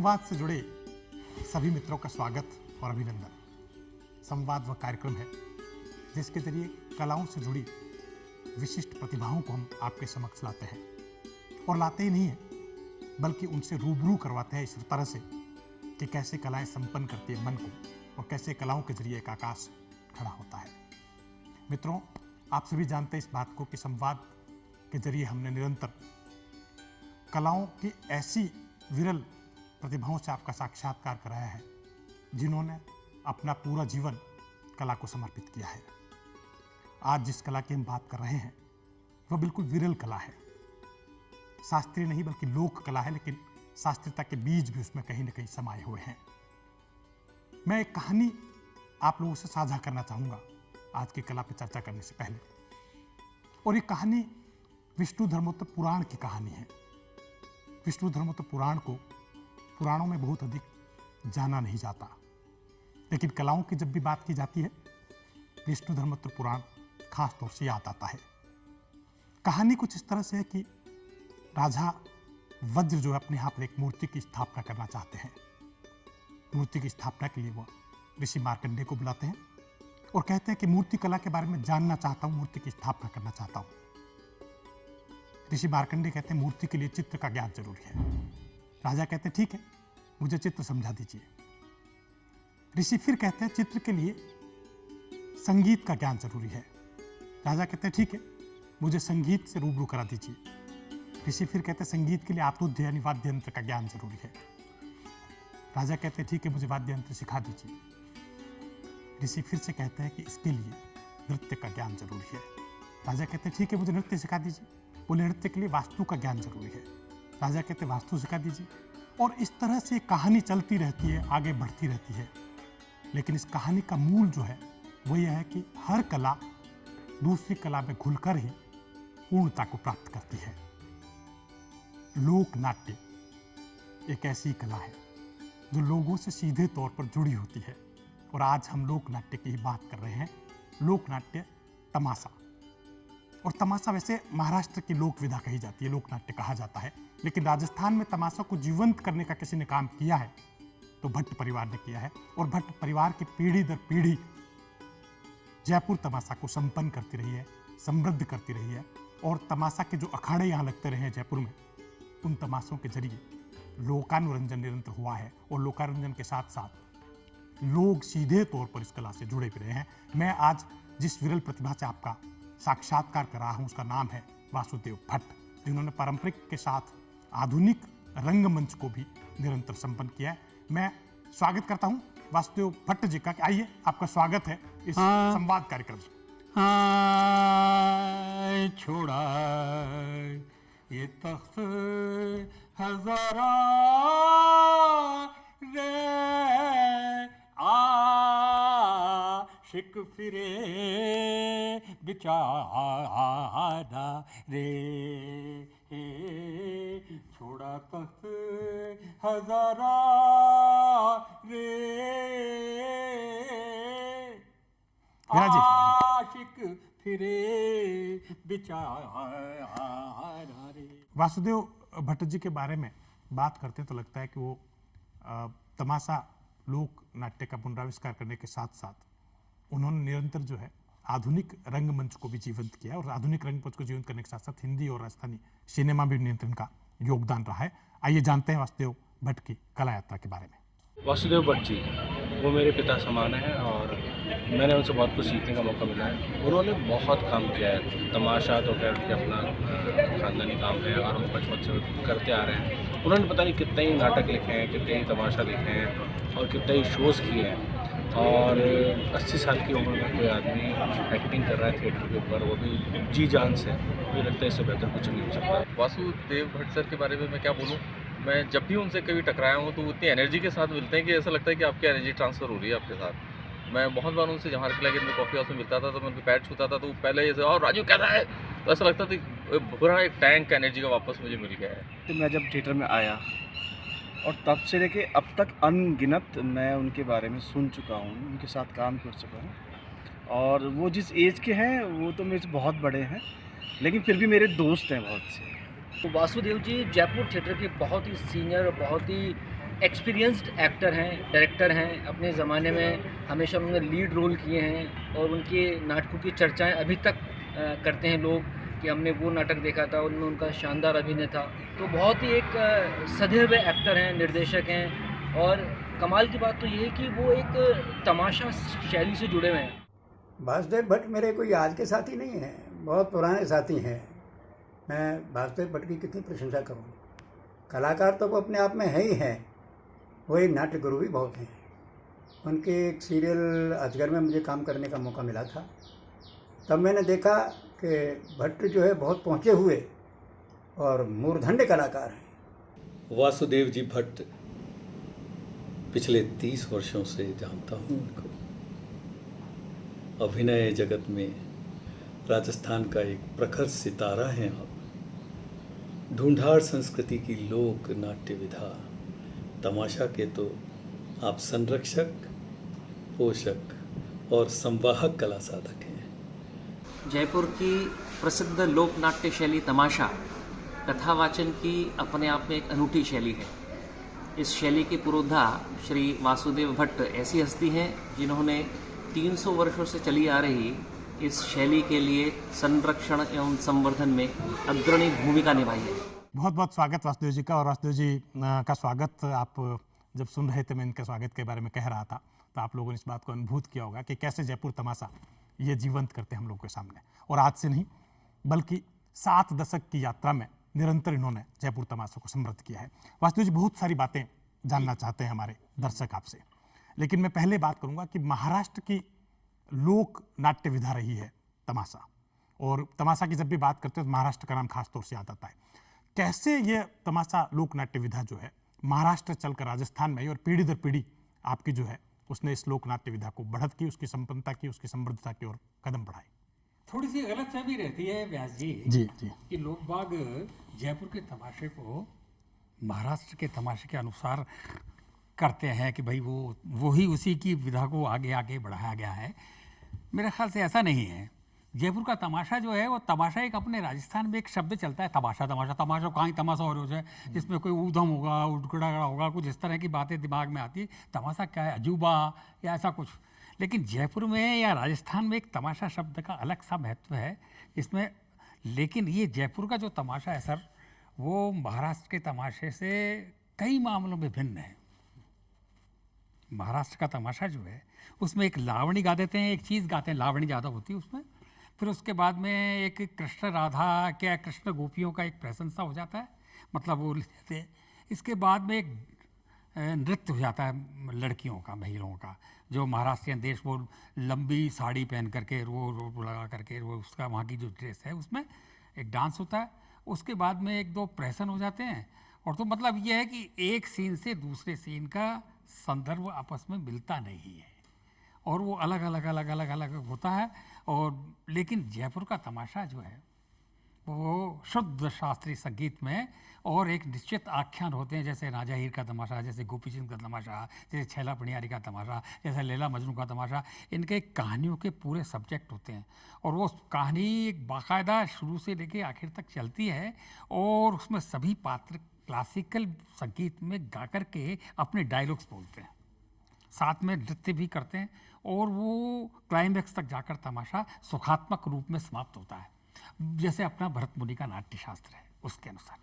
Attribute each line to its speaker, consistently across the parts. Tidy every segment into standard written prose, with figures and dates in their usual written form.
Speaker 1: संवाद से जुड़े सभी मित्रों का स्वागत और अभिनंदन। संवाद वह कार्यक्रम है जिसके जरिए कलाओं से जुड़ी विशिष्ट प्रतिभाओं को हम आपके समक्ष लाते हैं, और लाते ही नहीं हैं बल्कि उनसे रूबरू करवाते हैं इस तरह से कि कैसे कलाएं संपन्न करती है मन को और कैसे कलाओं के जरिए एक आकाश खड़ा होता है। मित्रों, आप सभी जानते हैं इस बात को कि संवाद के जरिए हमने निरंतर कलाओं की ऐसी विरल प्रतिभाओं से आपका साक्षात्कार कराया है जिन्होंने अपना पूरा जीवन कला को समर्पित किया है। आज जिस कला की हम बात कर रहे हैं वह बिल्कुल विरल कला है, शास्त्रीय नहीं बल्कि लोक कला है, लेकिन शास्त्रीयता के बीज भी उसमें कहीं ना कहीं समाये हुए हैं। मैं एक कहानी आप लोगों से साझा करना चाहूँगा आज की कला पर चर्चा करने से पहले, और ये कहानी विष्णु धर्मोत्तर पुराण की कहानी है। विष्णु धर्मोत्तर पुराण को पुराणों में बहुत अधिक जाना नहीं जाता, लेकिन कलाओं की जब भी बात की जाती है विष्णु धर्मोत्तर पुराण खास तौर से याद आता है। कहानी कुछ इस तरह से है कि राजा वज्र जो है अपने यहाँ पर एक मूर्ति की स्थापना करना चाहते हैं। मूर्ति की स्थापना के लिए वो ऋषि मार्कंडेय को बुलाते हैं और कहते हैं कि मूर्ति कला के बारे में जानना चाहता हूँ, मूर्ति की स्थापना करना चाहता हूँ। ऋषि मार्कंडेय कहते हैं मूर्ति के लिए चित्र का ज्ञान जरूरी है। राजा कहते हैं ठीक है, मुझे चित्र समझा दीजिए। ऋषि फिर कहते हैं चित्र के लिए संगीत का ज्ञान जरूरी है। राजा कहते हैं ठीक है, मुझे संगीत से रूबरू करा दीजिए। ऋषि फिर कहते हैं संगीत के लिए आतुद्ध यानी वाद्य यंत्र का ज्ञान जरूरी है। राजा कहते हैं ठीक है, मुझे वाद्य यंत्र सिखा दीजिए। ऋषि फिर से कहते हैं कि इसके लिए नृत्य का ज्ञान जरूरी है। राजा कहते हैं ठीक है, मुझे नृत्य सिखा दीजिए। बोले नृत्य के लिए वास्तु का ज्ञान जरूरी है। राजा कहते हैं वास्तु सिखा दीजिए। और इस तरह से कहानी चलती रहती है, आगे बढ़ती रहती है। लेकिन इस कहानी का मूल जो है वो यह है कि हर कला दूसरी कला में घुलकर ही पूर्णता को प्राप्त करती है। लोक नाट्य एक ऐसी कला है जो लोगों से सीधे तौर पर जुड़ी होती है, और आज हम लोक नाट्य की ही बात कर रहे हैं। लोक नाट्य तमाशा, और तमाशा वैसे महाराष्ट्र की लोक विधा कही जाती है, लोक नाट्य कहा जाता है, लेकिन राजस्थान में तमाशा को जीवंत करने का किसी ने काम किया है तो भट्ट परिवार ने किया है। और भट्ट परिवार की पीढ़ी दर पीढ़ी जयपुर तमाशा को संपन्न करती रही है, समृद्ध करती रही है। और तमाशा के जो अखाड़े यहाँ लगते रहे हैं जयपुर में, उन तमाशों के जरिए लोकानुरंजन निरंतर हुआ है, और लोकानुरंजन के साथ साथ लोग सीधे तौर पर इस कला से जुड़े भी रहे हैं। मैं आज जिस विरल प्रतिभा से आपका साक्षात्कार कर रहा हूँ उसका नाम है वासुदेव भट्ट, जिन्होंने पारंपरिक के साथ आधुनिक रंगमंच को भी निरंतर संपन्न किया है। मैं स्वागत करता हूँ वासुदेव भट्ट जी का। आइए, आपका स्वागत है इस संवाद कार्यक्रम में।
Speaker 2: छोड़ा ये तख्त हजारा रे आशिक फिरे बेचारा रे, छोड़ा तख्त हजारा रे आशिक फिरे बेचारा रे।
Speaker 1: वासुदेव भट्ट जी के बारे में बात करते हैं तो लगता है कि वो तमाशा लोक नाट्य का पुनराविष्कार करने के साथ साथ उन्होंने निरंतर जो है आधुनिक रंगमंच को भी जीवंत किया, और आधुनिक रंगमंच को जीवंत करने के साथ साथ हिंदी और राजस्थानी सिनेमा भी नियंत्रण का योगदान रहा है। आइए जानते हैं वासुदेव भट्ट की कला यात्रा के बारे में।
Speaker 3: वासुदेव भट्ट जी वो मेरे पिता समान हैं और मैंने उनसे बहुत कुछ सीखने का मौका मिला है। उन्होंने बहुत काम किया है। तमाशा तो खैर उनके अपना खानदानी काम है और हम बचपन से करते आ रहे हैं। उन्होंने पता नहीं कितने ही नाटक लिखे हैं, कितने ही तमाशा लिखे हैं और कितने ही शोज़ किए हैं। और 80 साल की उम्र में कोई आदमी एक्टिंग कर रहा है थिएटर के ऊपर, वो भी जी जान से, मुझे लगता है इससे बेहतर कुछ नहीं हो सकता।
Speaker 4: वासुदेव भट्ट सर के बारे में मैं क्या बोलूँ। मैं जब भी उनसे कभी टकराया हूँ तो उतनी एनर्जी के साथ मिलते हैं कि ऐसा लगता है कि आपकी एनर्जी ट्रांसफ़र हो रही है आपके साथ। मैं बहुत बार उनसे जहाँ किला गेट में कॉफ़ी हाउस में मिलता था तो मैं उनके पैर छूता था तो पहले ऐसे और राजू कैसा है, तो ऐसा लगता था कि पूरा एक टैंक एनर्जी का वापस मुझे मिल गया है।
Speaker 5: तो मैं जब थिएटर में आया और तब से लेके अब तक अनगिनत मैं उनके बारे में सुन चुका हूँ, उनके साथ काम कर चुका हूँ। और वो जिस एज के हैं वो तो मेरे से बहुत बड़े हैं, लेकिन फिर भी मेरे दोस्त हैं बहुत से।
Speaker 6: तो वासुदेव जी जयपुर थिएटर के बहुत ही सीनियर, बहुत ही एक्सपीरियंस्ड एक्टर हैं, डायरेक्टर हैं। अपने ज़माने में हमेशा उन्होंने लीड रोल किए हैं और उनके नाटकों की चर्चाएं अभी तक करते हैं लोग कि हमने वो नाटक देखा था, उनमें उनका शानदार अभिनय था। तो बहुत ही एक सधे हुए एक्टर हैं, निर्देशक हैं। और कमाल की बात तो ये है कि वो एक तमाशा शैली से जुड़े हुए हैं।
Speaker 7: वासुदेव भट्ट मेरे कोई आज के साथी नहीं हैं, बहुत पुराने साथी हैं। मैं वासुदेव भट्ट की कितनी प्रशंसा करूं। कलाकार तो वो अपने आप में है ही हैं, वो एक नाट्य गुरु भी बहुत हैं। उनके एक सीरियल अजगर में मुझे काम करने का मौका मिला था, तब मैंने देखा कि भट्ट जो है बहुत पहुँचे हुए और मूर्धन्य कलाकार हैं।
Speaker 8: वासुदेव जी भट्ट पिछले 30 वर्षों से जानता हूँ उनको। अभिनय जगत में राजस्थान का एक प्रखर सितारा हैं आप। ढूंढाड़ संस्कृति की लोक नाट्य विधा तमाशा के तो आप संरक्षक, पोषक और संवाहक कला साधक हैं।
Speaker 9: जयपुर की प्रसिद्ध लोक नाट्य शैली तमाशा कथावाचन की अपने आप में एक अनूठी शैली है। इस शैली के पुरोधा श्री वासुदेव भट्ट ऐसी हस्ती हैं जिन्होंने 300 वर्षों से चली आ रही इस शैली के लिए संरक्षण एवं संवर्धन में अग्रणी भूमिका निभाई है।
Speaker 1: बहुत बहुत स्वागत वासुदेव जी का। और वासुदेव जी का स्वागत आप जब सुन रहे थे, मैं इनके स्वागत के बारे में कह रहा था, तो आप लोगों ने इस बात को अनुभूत किया होगा कि कैसे जयपुर तमाशा ये जीवंत करते हैं हम लोगों के सामने। और आज से नहीं बल्कि 7 दशक की यात्रा में निरंतर इन्होंने जयपुर तमाशा को समृद्ध किया है। वासुदेव जी, बहुत सारी बातें जानना चाहते हैं हमारे दर्शक आपसे, लेकिन मैं पहले बात करूंगा कि महाराष्ट्र की लोक नाट्य विधा रही है तमाशा, और तमाशा की जब भी बात करते हैं तो महाराष्ट्र का नाम खास तौर से याद आता है। कैसे ये तमाशा लोक नाट्य विधा जो है महाराष्ट्र चलकर राजस्थान में आई और पीढ़ी दर पीढ़ी आपकी जो है उसने इस लोक नाट्य विधा को बढ़त की, उसकी संपन्नता की, उसकी समृद्धता की ओर कदम बढ़ाए।
Speaker 2: थोड़ी सी गलतफहमी रहती है व्यास जी
Speaker 1: जी जी
Speaker 2: कि लोग बाग जयपुर के तमाशे को महाराष्ट्र के तमाशे के अनुसार करते हैं कि भाई वो ही उसी की विधा को आगे आगे बढ़ाया गया है। मेरे ख्याल से ऐसा नहीं है। जयपुर का तमाशा जो है वो तमाशा एक अपने राजस्थान में एक शब्द चलता है, तमाशा तमाशा तमाशा कहाँ ही तमाशा हो रहा है जिसमें कोई ऊधम होगा, उड़गड़ा होगा, कुछ इस तरह की बातें दिमाग में आती है। तमाशा क्या है, अजूबा या ऐसा कुछ। लेकिन जयपुर में या राजस्थान में एक तमाशा शब्द का अलग सा महत्व है इसमें। लेकिन ये जयपुर का जो तमाशा है सर, वो महाराष्ट्र के तमाशे से कई मामलों में भिन्न है। महाराष्ट्र का तमाशा जो है उसमें एक लावणी गा देते हैं, एक चीज़ गाते हैं, लावणी ज़्यादा होती है उसमें। फिर उसके बाद में एक कृष्ण राधा क्या कृष्ण गोपियों का एक प्रेजेंस हो जाता है, मतलब वो लेते हैं। इसके बाद में एक नृत्य हो जाता है लड़कियों का, महिलाओं का, जो महाराष्ट्रियन देश वो लंबी साड़ी पहन करके वो लगा करके वो उसका वहाँ की जो ड्रेस है उसमें एक डांस होता है। उसके बाद में 1-2 प्रहसन हो जाते हैं। और तो मतलब ये है कि एक सीन से दूसरे सीन का संदर्भ आपस में मिलता नहीं है और वो अलग अलग होता है। और लेकिन जयपुर का तमाशा जो है वो शुद्ध शास्त्रीय संगीत में और एक निश्चित आख्यान होते हैं, जैसे राजा हीर का तमाशा, जैसे गोपीचंद का तमाशा, जैसे छैला पनियारी का तमाशा, जैसे लैला मजनू का तमाशा। इनके कहानियों के पूरे सब्जेक्ट होते हैं और वो कहानी एक बाकायदा शुरू से लेके आखिर तक चलती है और उसमें सभी पात्र क्लासिकल संगीत में गा कर के अपने डायलॉग्स बोलते हैं, साथ में नृत्य भी करते हैं और वो क्लाइमैक्स तक जाकर तमाशा सुखात्मक रूप में समाप्त होता है, जैसे अपना भरत मुनि का नाट्य शास्त्र है उसके अनुसार।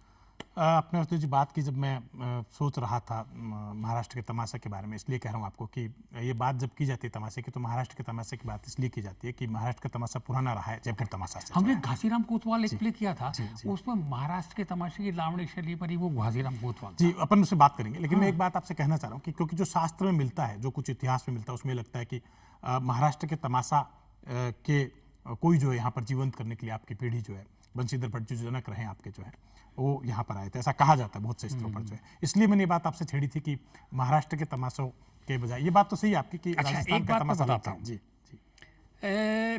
Speaker 1: आपने वासुदेव जी बात की, जब मैं सोच रहा था महाराष्ट्र के तमाशे के बारे में, इसलिए कह रहा हूँ आपको कि ये बात जब की जाती है तमाशे की तो महाराष्ट्र के तमाशे की बात इसलिए की जाती है कि महाराष्ट्र का तमाशा पुराना रहा है जयपुर तमाशा से।
Speaker 2: हमने घासीराम कोतवाल एक प्ले किया था, उसमें महाराष्ट्र के तमाशे की लावणी शैली पर ही वो घासीराम कोतवाल।
Speaker 1: जी, अपन उससे बात करेंगे, लेकिन मैं एक बात आपसे कहना चाह रहा हूँ कि क्योंकि जो शास्त्र में मिलता है, जो कुछ इतिहास में मिलता है, उसमें लगता है कि महाराष्ट्र के तमाशा के कोई जो है यहाँ पर जीवंत करने के लिए आपकी पीढ़ी जो है बंशीधर भट्ट जो जनक रहे आपके जो है वो यहाँ पर आए थे, ऐसा कहा जाता है बहुत से स्तरों पर जो है। इसलिए मैंने ये बात आपसे छेड़ी थी कि महाराष्ट्र के तमाशों के बजाय, ये बात तो सही है आपकी कि राजस्थान का तमाशा बताता हूँ। जी जी,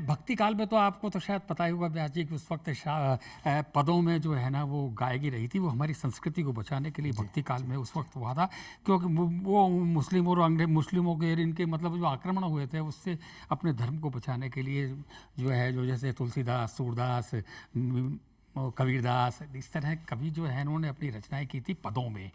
Speaker 2: भक्ति काल में तो आपको तो शायद पता ही होगा व्यास जी कि उस वक्त पदों में जो है ना वो गायकी रही थी, वो हमारी संस्कृति को बचाने के लिए भक्ति काल में उस वक्त हुआ था, क्योंकि वो मुस्लिमों और मुस्लिमों के इनके मतलब जो आक्रमण हुए थे उससे अपने धर्म को बचाने के लिए जो है, जो जैसे तुलसीदास, सूरदास, कबीरदास, इस तरह कवि जो है इन्होंने अपनी रचनाएं की थी पदों में।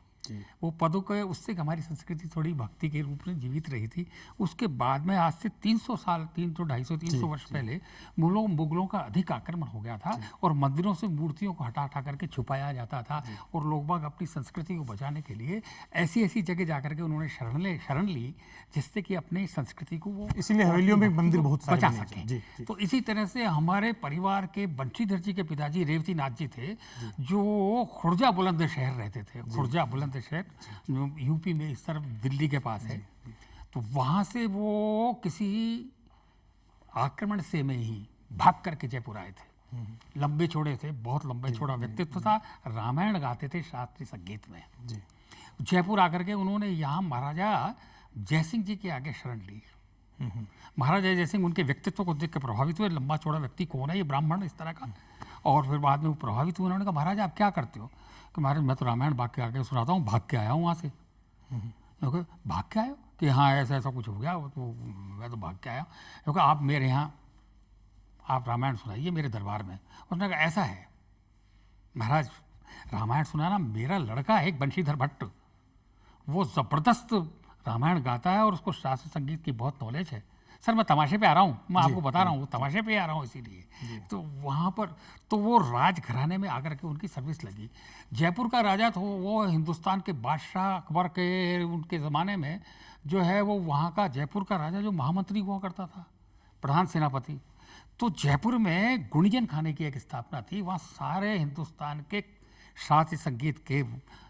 Speaker 2: वो पदों के उससे हमारी संस्कृति थोड़ी भक्ति के रूप में जीवित रही थी। उसके बाद में आज से 300 साल 300 वर्ष पहले मुगलों का अधिक आक्रमण हो गया था और मंदिरों से मूर्तियों को हटा हटा करके छुपाया जाता था और लोग बाग अपनी संस्कृति को बचाने के लिए ऐसी ऐसी जगह जाकर के उन्होंने शरण ली जिससे कि अपनी संस्कृति को वो
Speaker 1: इसीलिए हवेलियों में मंदिर बहुत सारे
Speaker 2: बचा
Speaker 1: बने हैं।
Speaker 2: सके। तो इसी तरह से हमारे परिवार के बंशीधर जी के पिताजी रेवती नाथ जी थे, जो खुर्जा बुलंदशहर रहते थे। खुर्जा बुलंदशहर जो यूपी में इस तरफ दिल्ली के पास है। तो वहाँ से वो किसी आक्रमण से में ही भाग करके जयपुर आए थे। लंबे चौड़े थे, बहुत लंबे चौड़ा व्यक्तित्व था, रामायण गाते थे शास्त्रीय संगीत में। जयपुर आकर के उन्होंने यहाँ महाराजा जयसिंह जी के आगे शरण ली। महाराजा जयसिंह उनके व्यक्तित्व को देख कर प्रभावित हुए, लंबा चौड़ा व्यक्ति कौन है ये ब्राह्मण इस तरह का। और फिर बाद में वो प्रभावित हुए, उन्होंने कहा महाराज आप क्या करते हो? कि महाराज मैं तो रामायण भाग के आगे सुनाता हूँ, भाग के आया हूँ वहाँ से। क्योंकि भाग के आए हो कि हाँ ऐसा ऐसा कुछ हो गया, तो मैं तो भाग के आया क्योंकि आप मेरे यहाँ आप रामायण सुनाइए मेरे दरबार में। उसने कहा ऐसा है महाराज, रामायण सुनाना मेरा लड़का है एक बंशीधर भट्ट, वो ज़बरदस्त रामायण गाता है और उसको शास्त्रीय संगीत की बहुत नॉलेज है। सर मैं तमाशे पे आ रहा हूँ, मैं आपको बता रहा हूँ तमाशे पे आ रहा हूँ इसीलिए। तो वहाँ पर तो वो राजघराने में आकर के उनकी सर्विस लगी। जयपुर का राजा तो वो हिंदुस्तान के बादशाह अकबर के उनके ज़माने में जो है वो वहाँ का जयपुर का राजा जो महामंत्री हुआ करता था, प्रधान सेनापति। तो जयपुर में गुणिजन खाने की एक स्थापना थी, वहाँ सारे हिंदुस्तान के शास्त्रीय संगीत के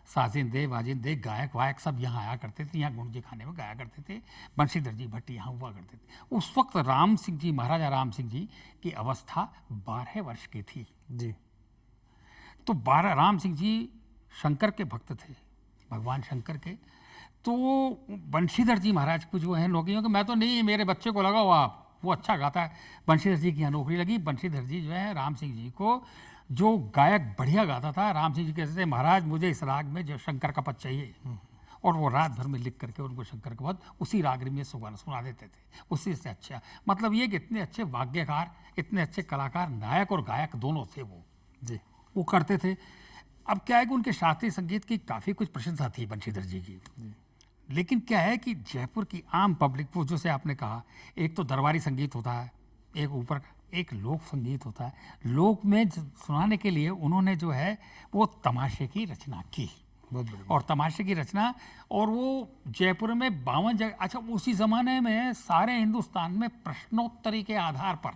Speaker 2: साजिंदे वाजिंदे गायक वायक सब यहाँ आया करते थे, यहाँ गुणजी खाने में गाया करते थे। बंशीधर जी भट्ट यहाँ हुआ करते थे। उस वक्त राम सिंह जी, महाराजा राम सिंह जी की अवस्था 12 वर्ष की थी जी। तो 12 राम सिंह जी शंकर के भक्त थे, भगवान शंकर के। तो बंशीधर जी महाराज को जो है नौकरी कि मैं तो नहीं, मेरे बच्चे को लगाओ आप, वो अच्छा गाता है। बंशीधर जी की यहाँ नौकरी लगी। बंशीधर जी जो है राम सिंह जी को, जो गायक बढ़िया गाता था, राम सिंह जी कहते थे महाराज मुझे इस राग में जो शंकर का पद चाहिए, और वो रात भर में लिख करके उनको शंकर का पद उसी राग में सुना देते थे। उसी से अच्छा मतलब ये कि इतने अच्छे वाद्यकार, इतने अच्छे कलाकार, नायक और गायक दोनों थे वो जी, वो करते थे। अब क्या है कि उनके शास्त्रीय संगीत की काफ़ी कुछ प्रशंसा थी बंशीधर जी की। लेकिन क्या है कि जयपुर की आम पब्लिक, वो जैसे आपने कहा, एक तो दरबारी संगीत होता है, एक ऊपर एक लोक संगीत होता है। लोक में सुनाने के लिए उन्होंने जो है वो तमाशे की रचना की, और तमाशे की रचना, और वो जयपुर में 52 जगह। अच्छा, उसी ज़माने में सारे हिंदुस्तान में प्रश्नोत्तरी के आधार पर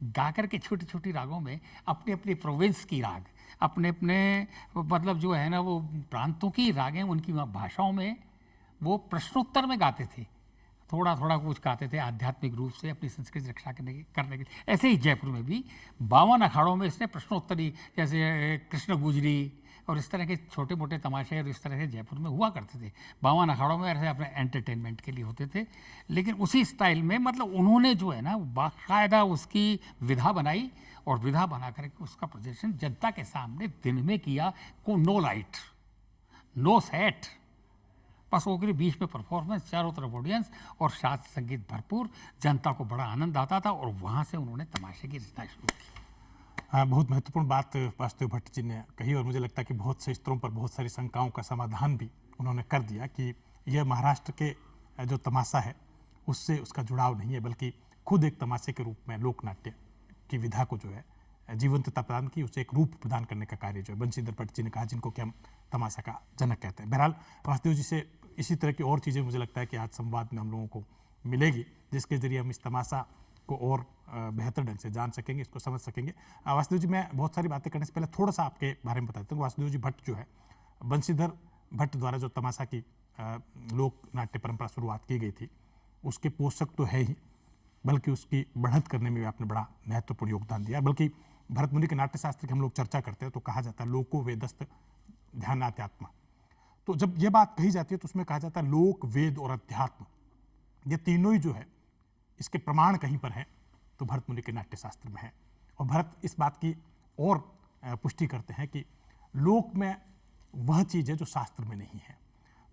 Speaker 2: गा कर के छोटी छोटी रागों में अपनी अपनी प्रोविंस की राग, अपने अपने मतलब जो है ना वो प्रांतों की रागें उनकी भाषाओं में वो प्रश्नोत्तर में गाते थे। थोड़ा थोड़ा कुछ गाते थे आध्यात्मिक रूप से अपनी संस्कृति रक्षा करने के लिए। ऐसे ही जयपुर में भी 52 अखाड़ों में इसने प्रश्नोत्तरी, जैसे कृष्ण गुजरी और इस तरह के छोटे मोटे तमाशे और इस तरह के जयपुर में हुआ करते थे। 52 अखाड़ों में ऐसे अपने एंटरटेनमेंट के लिए होते थे। लेकिन उसी स्टाइल में मतलब उन्होंने जो है ना बाकायदा उसकी विधा बनाई, और विधा बना करके उसका प्रदर्शन जनता के सामने दिन में किया। को नो लाइट, नो सेट, बस वो के बीच में परफॉर्मेंस, चारों तरफ ऑडियंस और शास्त्रीय संगीत भरपूर। जनता को बड़ा आनंद आता था, और वहाँ से उन्होंने तमाशे की रचना शुरू की।
Speaker 1: हाँ, बहुत महत्वपूर्ण बात वासुदेव भट्ट जी ने कही, और मुझे लगता है कि बहुत से स्तरों पर बहुत सारी शंकाओं का समाधान भी उन्होंने कर दिया कि यह महाराष्ट्र के जो तमाशा है उससे उसका जुड़ाव नहीं है, बल्कि खुद एक तमाशे के रूप में लोकनाट्य की विधा को जो है जीवंतता प्रदान की, उसे एक रूप प्रदान करने का कार्य जो है बंशीधर भट्ट जी ने कहा, जिनको कि हम तमाशा का जनक कहते हैं। बहरहाल वासुदेव जी से इसी तरह की और चीज़ें मुझे लगता है कि आज संवाद में हम लोगों को मिलेगी, जिसके जरिए हम इस तमाशा को और बेहतर ढंग से जान सकेंगे, इसको समझ सकेंगे। वासुदेव जी, मैं बहुत सारी बातें करने से पहले थोड़ा सा आपके बारे में बताता हूँ। वासुदेव जी भट्ट जो है, बंशीधर भट्ट द्वारा जो तमाशा की लोक नाट्य परंपरा शुरुआत की गई थी, उसके पोषक तो है ही, बल्कि उसकी बढ़त करने में भी आपने बड़ा महत्वपूर्ण योगदान दिया। बल्कि भरत मुनि के नाट्यशास्त्र की हम लोग चर्चा करते हैं तो कहा जाता है लोको वेदस्त ध्यानात्मा। तो जब ये बात कही जाती है तो उसमें कहा जाता है लोक, वेद और अध्यात्म, ये तीनों ही जो है इसके प्रमाण कहीं पर है तो भरत मुनि के नाट्यशास्त्र में है। और भरत इस बात की और पुष्टि करते हैं कि लोक में वह चीज़ है जो शास्त्र में नहीं है।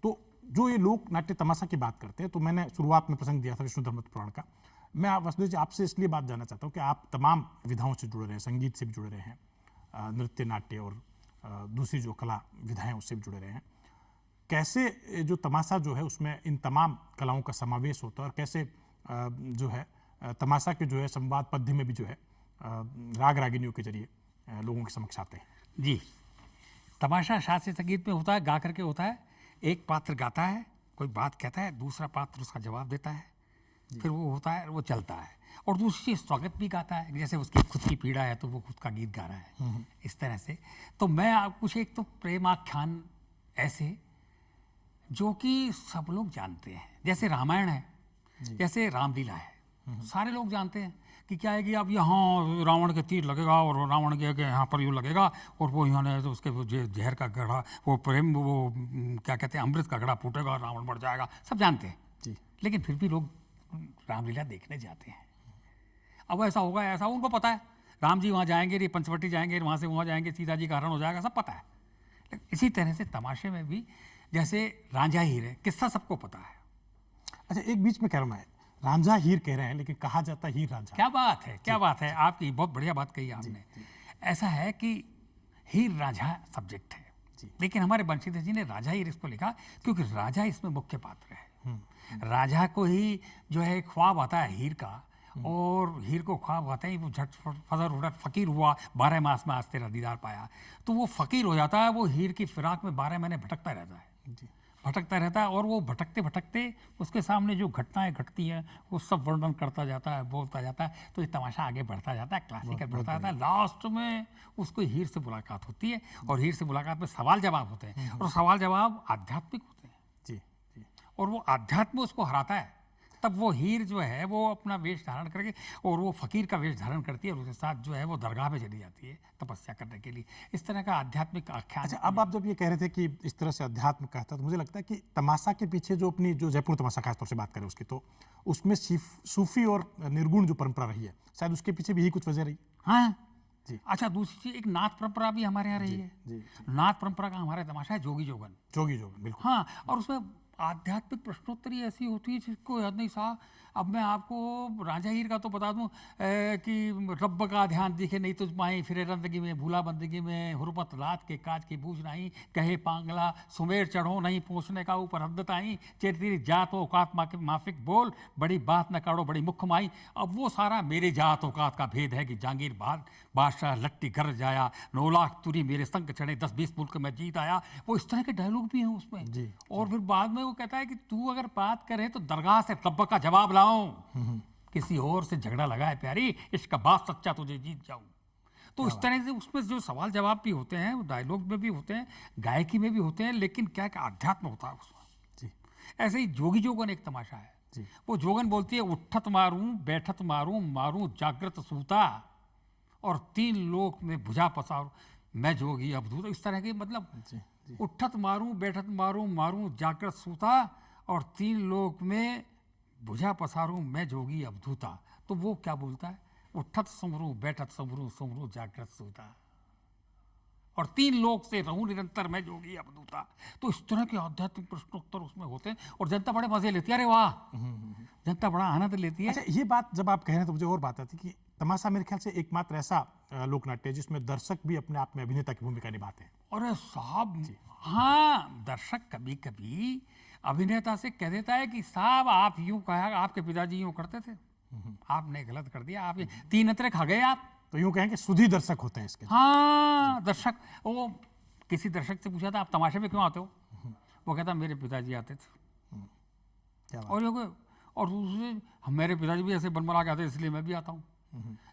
Speaker 1: तो जो ये लोक नाट्य तमाशा की बात करते हैं, तो मैंने शुरुआत में प्रसंग दिया था विष्णु धर्मस्थ पुराण का। मैं वासुदेव जी आपसे इसलिए बात जानना चाहता हूँ कि आप तमाम विधाओं से जुड़े रहे हैं, संगीत से भी जुड़े रहे हैं, नृत्य नाट्य और दूसरी जो कला विधाएं उससे भी जुड़े रहे हैं। कैसे जो तमाशा जो है उसमें इन तमाम कलाओं का समावेश होता है और कैसे जो है तमाशा के जो है संवाद पद्य में भी जो है राग रागिनियों के जरिए लोगों के समक्ष आते हैं।
Speaker 2: जी, तमाशा शास्त्रीय संगीत में होता है, गा करके होता है। एक पात्र गाता है, कोई बात कहता है, दूसरा पात्र उसका जवाब देता है, फिर वो होता है, वो चलता है। और दूसरी चीज़ स्वागत भी गाता है, जैसे उसकी खुद की पीड़ा है तो वो खुद का गीत गा रहा है, इस तरह से। तो मैं आप कुछ एक तो प्रेमाख्यान ऐसे जो कि सब लोग जानते हैं, जैसे रामायण है, जैसे रामलीला है, सारे लोग जानते हैं कि क्या है कि अब यहाँ रावण के तीर लगेगा और रावण के यहाँ पर यूँ लगेगा और वो यहाँ ने तो उसके वो जहर का गढ़ा, वो प्रेम, वो क्या कहते हैं, अमृत का गढ़ा फूटेगा, रावण बढ़ जाएगा, सब जानते हैं
Speaker 1: जी।
Speaker 2: लेकिन फिर भी लोग रामलीला देखने जाते हैं। अब ऐसा होगा, ऐसा उनको पता है, राम जी वहाँ जाएंगे, पंचवटी जाएंगे, वहाँ से वहाँ जाएंगे, सीता जी का हरण हो जाएगा, सब पता है। लेकिन इसी तरह से तमाशे में भी जैसे रांझा हीर है, किस्सा सबको पता है।
Speaker 1: अच्छा, एक बीच में कह रहा हूँ, रांझा हीर कह रहे हैं लेकिन कहा जाता है हीर रांझा।
Speaker 2: क्या बात है, क्या बात है, आपकी बहुत बढ़िया बात कही आपने। ऐसा है कि हीर रांझा सब्जेक्ट है, लेकिन हमारे बंशीधर जी ने राजा हीर इसको लिखा क्योंकि राजा इसमें मुख्य पात्र है। राजा को ही जो है ख्वाब आता है हीर का, और हीर को ख्वाब आता है वो झट फजर उड़ट फकीर हुआ, 12 मास में आज तेरा दीदार पाया, तो वो फकीर हो जाता है। वो हीर की फिराक में 12 महीने भटकता रहता है, भटकता रहता है, और वो भटकते भटकते उसके सामने जो घटनाएं घटती हैं वो सब वर्णन करता जाता है, बोलता जाता है। तो ये तमाशा आगे बढ़ता जाता है, क्लासिकल बढ़ता जाता है। लास्ट में उसको हीर से मुलाकात होती है, और हीर से मुलाकात में सवाल जवाब होते हैं, और सवाल जवाब आध्यात्मिक होते हैं
Speaker 1: जी।
Speaker 2: और वो आध्यात्म उसको हराता है। तब वो हीर जो है वो अपना वेश धारण करके, और वो फकीर का वेश धारण करती है, और उसके साथ जो है वो दरगाह में चली जाती है तपस्या करने के लिए। इस तरह का आध्यात्मिक आख्यान।
Speaker 1: अच्छा, अब आप जब ये कह रहे थे कि इस तरह से अध्यात्म कहता, तो मुझे लगता है कि तमाशा के पीछे जो अपनी जो जयपुर तमाशा खासतौर से बात करें उसकी, तो उसमें सूफी और निर्गुण जो परंपरा रही है, शायद उसके पीछे भी यही कुछ वजह रही।
Speaker 2: हाँ
Speaker 1: जी।
Speaker 2: अच्छा, दूसरी चीज, एक नाथ परंपरा भी हमारे यहाँ रही है।
Speaker 1: जी।
Speaker 2: नाथ परंपरा का हमारा तमाशा है जोगी जोगन।
Speaker 1: जोगी जोगन, बिल्कुल।
Speaker 2: हाँ, और उसमें आध्यात्मिक प्रश्नोत्तरी ऐसी होती है जिसको याद नहीं सा। अब मैं आपको राजा हीर का तो बता दूं कि रब का ध्यान दिखे नहीं तुझ माही, फिरे रंदगी में भूला बंदगी में, हुरपत रात के काज की बूझ नहीं, कहे पांगला सुमेर चढ़ो नहीं, पूछने का ऊपर हद्दत आई, चेती जात औकात माफिक बोल, बड़ी बात न काढ़ो बड़ी मुख माई। अब वो सारा मेरे जात औकात का भेद है कि जांगीर बादशाह लट्टी घर जाया, 9 लाख तुरी मेरे संग चढ़े, 10-20 मुल्क में जीत आया। वो इस तरह के डायलॉग भी हैं उसमें
Speaker 1: जी।
Speaker 2: और फिर बाद में वो कहता है कि तू अगर बात करे तो दरगाह से रब का जवाब लाऊं, किसी और से झगड़ा लगाए प्यारी, इसका बात सच्चा तुझे जीत जाऊं। तो इस तरह से उसमें जो सवाल जवाब भी होते हैं, डायलॉग में भी होते हैं, गायकी में भी होते हैं, लेकिन क्या अध्यात्म होता है उसमें
Speaker 1: जी।
Speaker 2: ऐसे ही जोगी जोगन एक तमाशा है
Speaker 1: जी।
Speaker 2: वो जोगन बोलती है, उठत मारूं बैठत मारूं, मारूं जागृत सूता, और 3 लोक में भुजा पसारूं, मैं जोगी अवधूत। इस तरह की मतलब उठत मारूं बैठत मारूं, मारूं जागृत सूता, और 3 लोक में भुजा पसारूं, मैं जोगी अवधूता। तो वो क्या बोलता है, उठत समरू बैठत समरू, समरू जागृत सूता, और 3 लोक से रहूं निरंतर मैं जोगी अवधूता। तो इस तरह के आध्यात्मिक प्रश्नोत्तर उसमें होते हैं, और जनता बड़े मजे लेती है। अरे वाह, जनता बड़ा आनंद लेती है।
Speaker 1: अच्छा, ये बात जब आप कह रहे हैं तो मुझे और बात आती है कि तमाशा मेरे ख्याल से एकमात्र ऐसा लोकनाट्य है जिसमें दर्शक भी अपने आप में अभिनेता की भूमिका निभाते हैं।
Speaker 2: अरे साहब, हाँ, दर्शक कभी कभी अभिनेता से कह देता है कि साहब आप यूं कहा, आपके पिताजी यूं करते थे, आपने गलत कर दिया, आप 3 अंतरे खा गए आप।
Speaker 1: तो यूं कहें कि सुधी दर्शक होते हैं इसके।
Speaker 2: हाँ, दर्शक। वो किसी दर्शक से पूछा था आप तमाशे में क्यों आते हो, वो कहता मेरे पिताजी आते थे।
Speaker 1: क्या बात।
Speaker 2: और दूसरे मेरे पिताजी भी ऐसे बनबना के आते इसलिए मैं भी आता हूँ।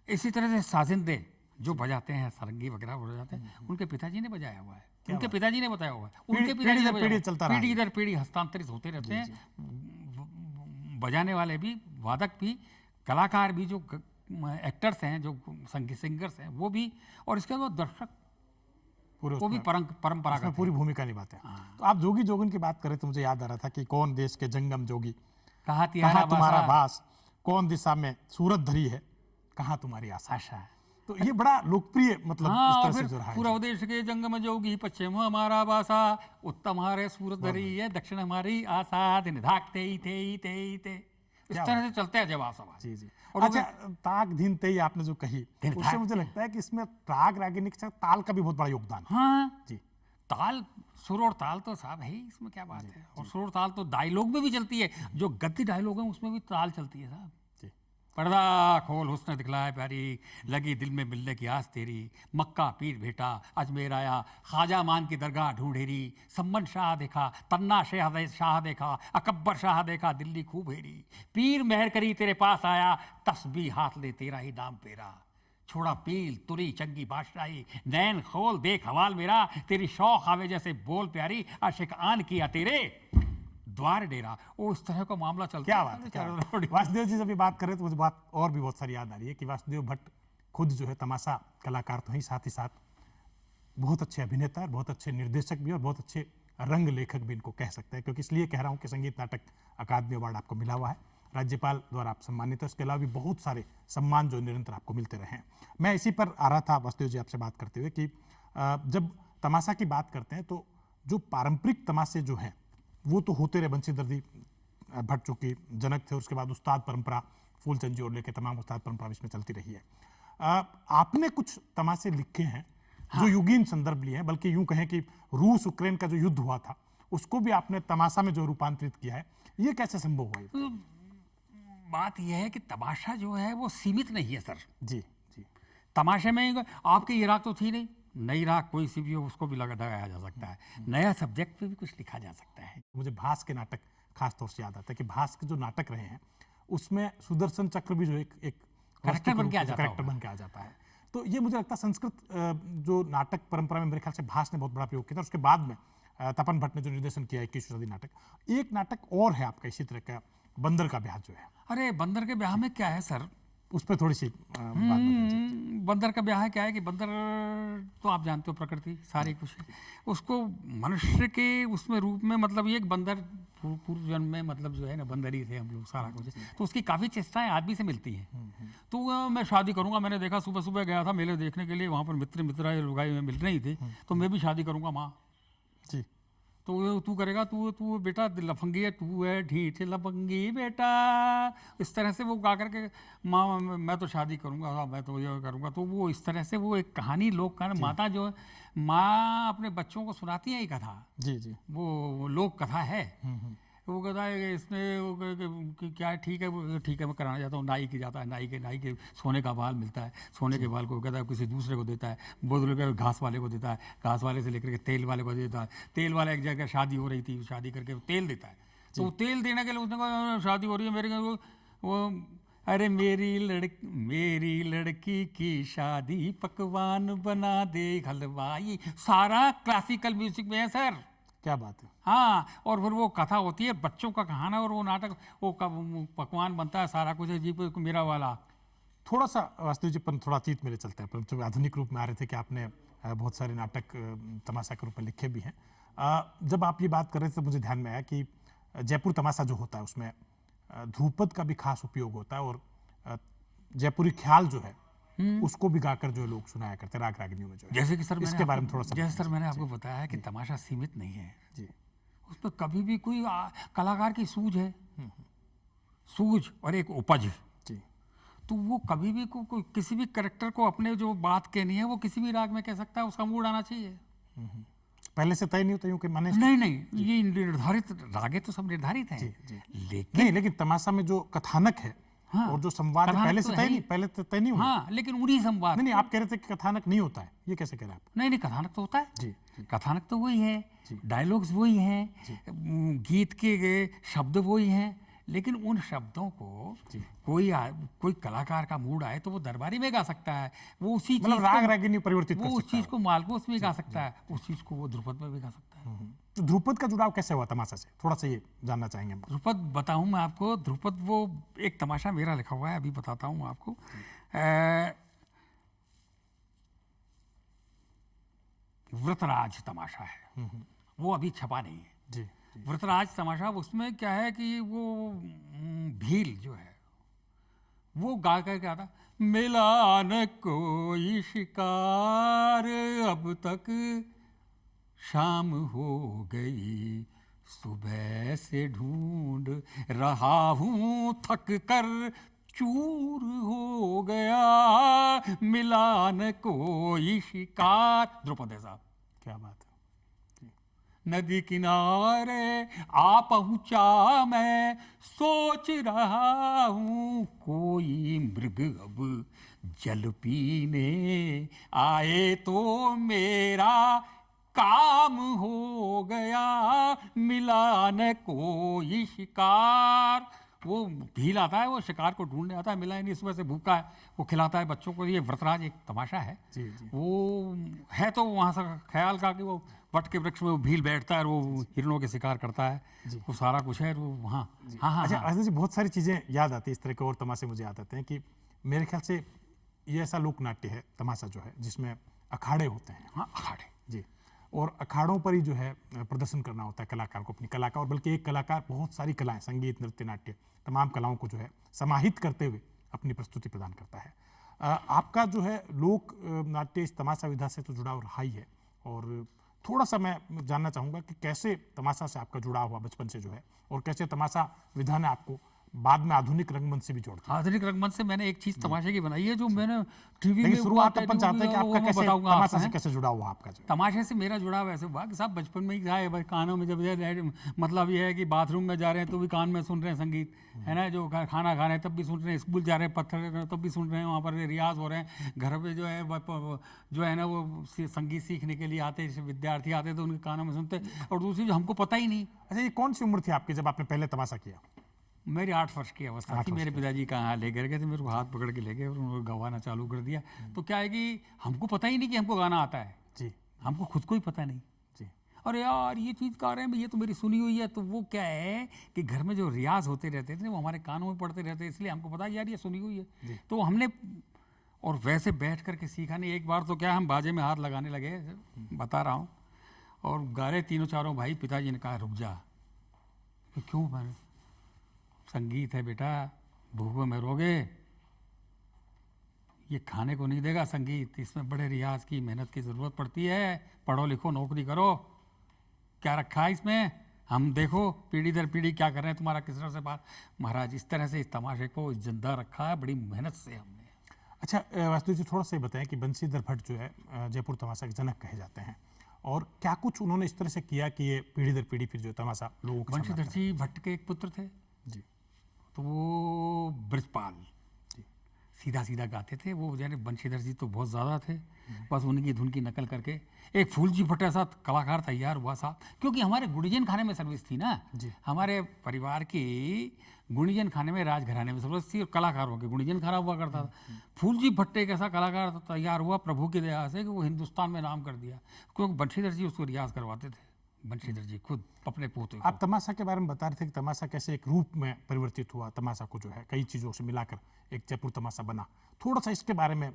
Speaker 2: इसी तरह से साजिंदे जो बजाते हैं, सारंगी वगैरह बजाते हैं, उनके पिताजी ने बजाया हुआ है, उनके पिताजी ने बताया हुआ है, उनके पिताजी ने
Speaker 1: पीढ़ी चलता रहा,
Speaker 2: पीढ़ी दर पीढ़ी हस्तांतरित होते रहते हैं। बजाने वाले भी, वादक भी, कलाकार भी, जो एक्टर्स हैं, जो संगीत सिंगर्स हैं, वो भी, और इसके बाद दर्शक वो भी परंपरा का
Speaker 1: पूरी भूमिका निभाते हैं। तो आप जोगी जोगन की बात करें तो मुझे याद आ रहा था कि कौन देश के जंगम जोगी, कहाँ तुम्हारा बास, कौन दिशा में सूरत धरी है, कहाँ तुम्हारी आशा है। तो ये बड़ा लोकप्रिय मतलब इस तरह से जो रहा है।
Speaker 2: पूर्व देश के जंगम जोगी, पश्चिम हमारा बासा, उत्तम हमारे सूरत धरी है, दक्षिण हमारी आशा, दिन धाकते ही थे। इस तरह से चलते हैं जवाब सवाल।
Speaker 1: जी जी। और अच्छा, ताक धीन तेई आपने जो कही, उससे मुझे लगता है कि इसमें राग रागिनी के साथ ताल का भी बहुत बड़ा योगदान है।
Speaker 2: हाँ जी, ताल, सुर और ताल तो साहब है ही, इसमें क्या बात है। और सुर और ताल तो डायलॉग में भी चलती है, जो गद्य डायलॉग है उसमें भी ताल चलती है साहब। पर्दा खोल हुस्न दिखलाए प्यारी, लगी दिल में मिलने की आस तेरी, मक्का पीर भेटा अजमेर आया, ख्वाजा मान की दरगाह ढूंढेरी, सम्मन शाह देखा, तन्ना शाह देखा, अकबर शाह देखा, दिल्ली खूब हेरी, पीर मेहर करी तेरे पास आया, तस्बीह हाथ ले तेरा ही नाम पेरा, छोड़ा पील तुरी चंगी बादशाही, नैन खोल देख हवाल मेरा, तेरी शौक आवे जैसे बोल प्यारी, आशिक आन किया तेरे द्वार डेरा। वो इस तरह का मामला चलता
Speaker 1: क्या बात है, क्या बात है। वासुदेव जी जब ये बात करें तो मुझे बात और भी बहुत सारी याद आ रही है कि वासुदेव भट्ट खुद जो है तमाशा कलाकार तो ही साथ बहुत अच्छे अभिनेता और बहुत अच्छे निर्देशक भी और बहुत अच्छे रंग लेखक भी इनको कह सकते हैं, क्योंकि इसलिए कह रहा हूँ कि संगीत नाटक अकादमी अवार्ड आपको मिला हुआ है, राज्यपाल द्वारा आप सम्मानित है, उसके अलावा भी बहुत सारे सम्मान जो निरंतर आपको मिलते रहे हैं। मैं इसी पर आ रहा था वासुदेव जी आपसे बात करते हुए कि जब तमाशा की बात करते हैं तो जो पारंपरिक तमाशे जो हैं वो तो होते रहे, बंशीधर जी भट्ट जो कि जनक थे, उसके बाद उस्ताद परंपरा फूलचंद जी और लेके तमाम उस्ताद परंपरा इसमें चलती रही है। आपने कुछ तमाशे लिखे हैं जो युगीन संदर्भ लिए हैं, बल्कि यूं कहें कि रूस यूक्रेन का जो युद्ध हुआ था उसको भी आपने तमाशा में जो रूपांतरित किया है, ये कैसे संभव हुआ?
Speaker 2: तो बात यह है कि तमाशा जो है वो सीमित नहीं है सर
Speaker 1: जी जी।
Speaker 2: तमाशे में आपके इराक तो थी नहीं, नई राग कोई सी भी हो उसको भी लगाया जा सकता है, नया सब्जेक्ट पे भी कुछ लिखा जा सकता है।
Speaker 1: मुझे भास के नाटक खास तौर से याद आता है कि भास के जो नाटक रहे हैं उसमें सुदर्शन चक्र भी जो एक
Speaker 2: कैरेक्टर बन के
Speaker 1: आ जाता है। तो ये मुझे लगता है संस्कृत जो नाटक परंपरा में मेरे ख्याल से भास ने बहुत बड़ा प्रयोग किया था। उसके बाद में तपन भट्ट ने जो निर्देशन किया 21वीं सदी नाटक, एक नाटक और है आपका इसी तरह का, बंदर का ब्याह जो है।
Speaker 2: अरे बंदर के ब्याह में क्या है सर,
Speaker 1: उस पर थोड़ी सी बात बताइए।
Speaker 2: बंदर का ब्याह है क्या है कि बंदर तो आप जानते हो प्रकृति सारी कुछ है, उसको मनुष्य के उसमें रूप में, मतलब एक बंदर पूर्व जन्म में मतलब जो है ना बंदर ही थे हम लोग सारा कुछ, तो उसकी काफ़ी चेष्टाएं आदमी से मिलती हैं। तो मैं शादी करूंगा, मैंने देखा सुबह सुबह गया था मेले देखने के लिए, वहाँ पर मित्रा लुगाई मिल रही थी, तो मैं भी शादी करूंगा माँ
Speaker 1: जी।
Speaker 2: तो तू करेगा, तू बेटा लफंगी है, तू है ढीठ लफंगी बेटा, इस तरह से वो गा करके माँ मैं तो शादी करूँगा, मैं तो ये करूँगा। तो वो इस तरह से वो एक कहानी लोक कहानी, माता जो माँ अपने बच्चों को सुनाती है ये कथा,
Speaker 1: जी जी,
Speaker 2: वो लोक कथा है। वो कहता है कि इसमें क्या है, ठीक है मैं कराना चाहता हूँ, नाई की जाता है, नाई के सोने का बाल मिलता है, सोने के बाल को कहता है किसी दूसरे को देता है, बोतल के घास वाले को देता है, घास वाले से लेकर के तेल वाले को देता है, तेल वाला एक जगह शादी हो रही थी, शादी करके तेल देता है, तो तेल देने के लिए उसने कहा शादी हो रही है मेरे वो अरे मेरी लड़की की शादी पकवान बना दे हलवाई, सारा क्लासिकल म्यूजिक में है सर।
Speaker 1: क्या बात है।
Speaker 2: हाँ, और फिर वो कथा होती है बच्चों का कहाना, और वो नाटक वो पकवान बनता है, सारा कुछ है जी मेरा वाला।
Speaker 1: थोड़ा सा वास्तु जी पर थोड़ा अतीत मेरे चलता है, परंतु आधुनिक रूप में आ रहे थे कि आपने बहुत सारे नाटक तमाशा के रूप में लिखे भी हैं। जब आप ये बात कर रहे थे तो मुझे ध्यान में आया कि जयपुर तमाशा जो होता है उसमें ध्रुपद का भी खास उपयोग होता है, और जयपुरी ख्याल जो है उसको भी गाकर जो लोग सुनाया करते राग रागिनियों में जो है।
Speaker 2: जैसे कि सर
Speaker 1: इसके बारे में थोड़ा सा
Speaker 2: जैसे सर मैंने आपको बताया है कि तमाशा सीमित नहीं है
Speaker 1: जी,
Speaker 2: उसमें कभी भी कोई कलाकार की सूझ है, सूझ और एक उपज
Speaker 1: जी,
Speaker 2: तो वो कभी भी कोई किसी भी कैरेक्टर को अपने जो बात कहनी है वो किसी भी राग में कह सकता है, उसका मूड आना चाहिए।
Speaker 1: पहले से तय नहीं होता यूं कि माने
Speaker 2: नहीं, ये निर्धारित रागे तो सब निर्धारित हैं,
Speaker 1: लेकिन तमाशा में जो कथानक है और जो संवाद है पहले से तय नहीं, पहले तो तय नहीं हुआ।
Speaker 2: हाँ, लेकिन उन्हीं संवाद
Speaker 1: नहीं, आप कह रहे थे कि कथानक नहीं होता है, ये कैसे कह रहे हैं आप?
Speaker 2: नहीं, कथानक तो होता है
Speaker 1: जी,
Speaker 2: कथानक तो वही है, डायलॉग्स वही हैं, गीत के शब्द वही हैं, लेकिन उन शब्दों को कोई कलाकार का मूड आए तो वो दरबारी में गा सकता है, वो उसी
Speaker 1: मतलब राग रागिनी परिवर्तित
Speaker 2: वो उस चीज को मालगोस में गा सकता है, उस चीज को वो ध्रुपद में भी गा सकता है।
Speaker 1: तो ध्रुपद का जुड़ाव कैसे हुआ तमाशा से, थोड़ा सा ये जानना चाहेंगे हम।
Speaker 2: ध्रुपद बताऊं मैं आपको, ध्रुपद वो एक तमाशा मेरा लिखा हुआ है, अभी बताता हूँ आपको। व्रतराज तमाशा है, वो अभी छपा नहीं है
Speaker 1: जी।
Speaker 2: व्रतराज तमाशा, उसमें क्या है कि वो भील जो है वो गा कर क्या था, मिला न कोई शिकार अब तक शाम हो गई, सुबह से ढूंढ रहा हूँ थक कर चूर हो गया, मिला न कोई शिकार। द्रुपद साहब,
Speaker 1: क्या बात है।
Speaker 2: नदी किनारे आ पहुँचा मैं, सोच रहा हूँ कोई मृग अब जल पीने आए तो मेरा काम हो गया, मिला न कोई शिकार। वो भील आता है, वो शिकार को ढूंढने आता है, मिला ही नहीं, सुबह से भूखा है, वो खिलाता है बच्चों को। ये व्रतराज एक तमाशा है।
Speaker 1: जी जी।
Speaker 2: वो है तो वहाँ से ख्याल का कि वो वट के वृक्ष में वो भील बैठता है और वो हिरणों के शिकार करता है, वो सारा कुछ है वो वहाँ। हाँ हाँ
Speaker 1: अच्छा
Speaker 2: हाँ।
Speaker 1: आशीष जी, बहुत सारी चीज़ें याद आती है इस तरह के, और तमाशे मुझे याद आते हैं कि मेरे ख्याल से ये ऐसा लोक नाट्य है तमाशा जो है जिसमें अखाड़े होते हैं।
Speaker 2: हाँ अखाड़े
Speaker 1: जी। और अखाड़ों पर ही जो है प्रदर्शन करना होता है कलाकार को, अपनी कला का। और बल्कि एक कलाकार बहुत सारी कलाएं, संगीत, नृत्य, नाट्य, तमाम कलाओं को जो है समाहित करते हुए अपनी प्रस्तुति प्रदान करता है। आपका जो है लोक नाट्य इस तमाशा विधा से तो जुड़ाव रहा ही है, और थोड़ा सा मैं जानना चाहूँगा कि कैसे तमाशा से आपका जुड़ाव हुआ बचपन से जो है, और कैसे तमाशा विधा ने आपको बाद में आधुनिक रंगमंच से भी जोड़ दिया।
Speaker 2: आधुनिक रंगमंच से मैंने एक चीज तमाशे की बनाई है जो मैंने टीवी
Speaker 1: लेकिन
Speaker 2: में
Speaker 1: शुरुआत अपन चाहते हैं कि आपका कैसे
Speaker 2: बताऊंगा
Speaker 1: तमाशा
Speaker 2: आपको,
Speaker 1: से
Speaker 2: हैं?
Speaker 1: कैसे जुड़ा हुआ आपका जो है?
Speaker 2: तमाशे से मेरा जुड़ाव ऐसे हुआ कि साहब बचपन में ही था है भाई, कानों में जब मतलब ये है कि बाथरूम में जा रहे हैं तो भी कान में सुन रहे हैं संगीत, है ना, जो खाना खा रहे हैं तब भी सुन रहे हैं, स्कूल जा रहे हैं पत्थर तब भी सुन रहे हैं, वहाँ पर रियाज हो रहे हैं, घर पे जो है ना वो संगीत सीखने के लिए आते, विद्यार्थी आते तो उनके कानों में सुनते। और दूसरी जो हमको पता ही नहीं।
Speaker 1: अच्छा, ये कौन सी उम्र थी आपकी जब आपने पहले तमाशा किया?
Speaker 2: मेरी 8 वर्ष की अवस्था थी। मेरे पिताजी कहाँ लेकर गए थे, मेरे को हाथ पकड़ के ले गए और उन्होंने गवाना चालू कर दिया। तो क्या है कि हमको पता ही नहीं कि हमको गाना आता है
Speaker 1: जी,
Speaker 2: हमको खुद को ही पता नहीं
Speaker 1: जी।
Speaker 2: अरे यार ये चीज़ गा रहे हैं, ये तो मेरी सुनी हुई है। तो वो क्या है कि घर में जो रियाज होते रहते थे वो हमारे कानों में पड़ते रहते, इसलिए हमको पता यार ये सुनी हुई है। तो हमने और वैसे बैठ करके सीखा नहीं। एक बार तो क्या हम बाजे में हाथ लगाने लगे, बता रहा हूँ, और गा रहे तीनों चारों भाई। पिताजी ने कहा रुक जा। क्यों? मैंने संगीत है बेटा, भूखे में रोगे, ये खाने को नहीं देगा संगीत, इसमें बड़े रियाज की मेहनत की ज़रूरत पड़ती है, पढ़ो लिखो नौकरी करो। क्या रखा है इसमें? हम देखो पीढ़ी दर पीढ़ी क्या कर रहे हैं, तुम्हारा किस तरह से बात। महाराज इस तरह से इस तमाशे को जिंदा रखा है, बड़ी मेहनत से हमने।
Speaker 1: अच्छा वासुदेव जी, थोड़ा सा ही बताएं कि बंशीधर भट्ट जो है जयपुर तमाशा के जनक कहे जाते हैं, और क्या कुछ उन्होंने इस तरह से किया कि ये पीढ़ी दर पीढ़ी फिर जो तमाशा लोगों को
Speaker 2: बंशीधर जी भट्ट के एक पुत्र थे
Speaker 1: जी,
Speaker 2: तो वो ब्रजपाल सीधा सीधा गाते थे। वो यानी बंशीधर जी तो बहुत ज़्यादा थे, बस उनकी धुन की नकल करके एक फूलजी भट्ट ऐसा कलाकार तैयार हुआ साहब। क्योंकि हमारे गुड़ीजन खाने में सर्विस थी ना
Speaker 1: जी।
Speaker 2: हमारे परिवार की गुड़ीजन खाने में, राजघराने में सर्विस थी, और कलाकारों के गुड़ीजन खाना हुआ करता था। फूलजी भट्ट एक ऐसा कलाकार तैयार हुआ प्रभु की दया से कि वो हिंदुस्तान में नाम कर दिया, क्योंकि बंशीधर जी उसको रियाज करवाते थे, बंशीधर जी खुद अपने पोते को।
Speaker 1: आप तमाशा के बारे में बता रहे थे कि तमाशा कैसे एक रूप में परिवर्तित हुआ, तमाशा को जो है कई चीज़ों से मिलाकर एक जयपुर तमाशा बना। थोड़ा सा इसके बारे में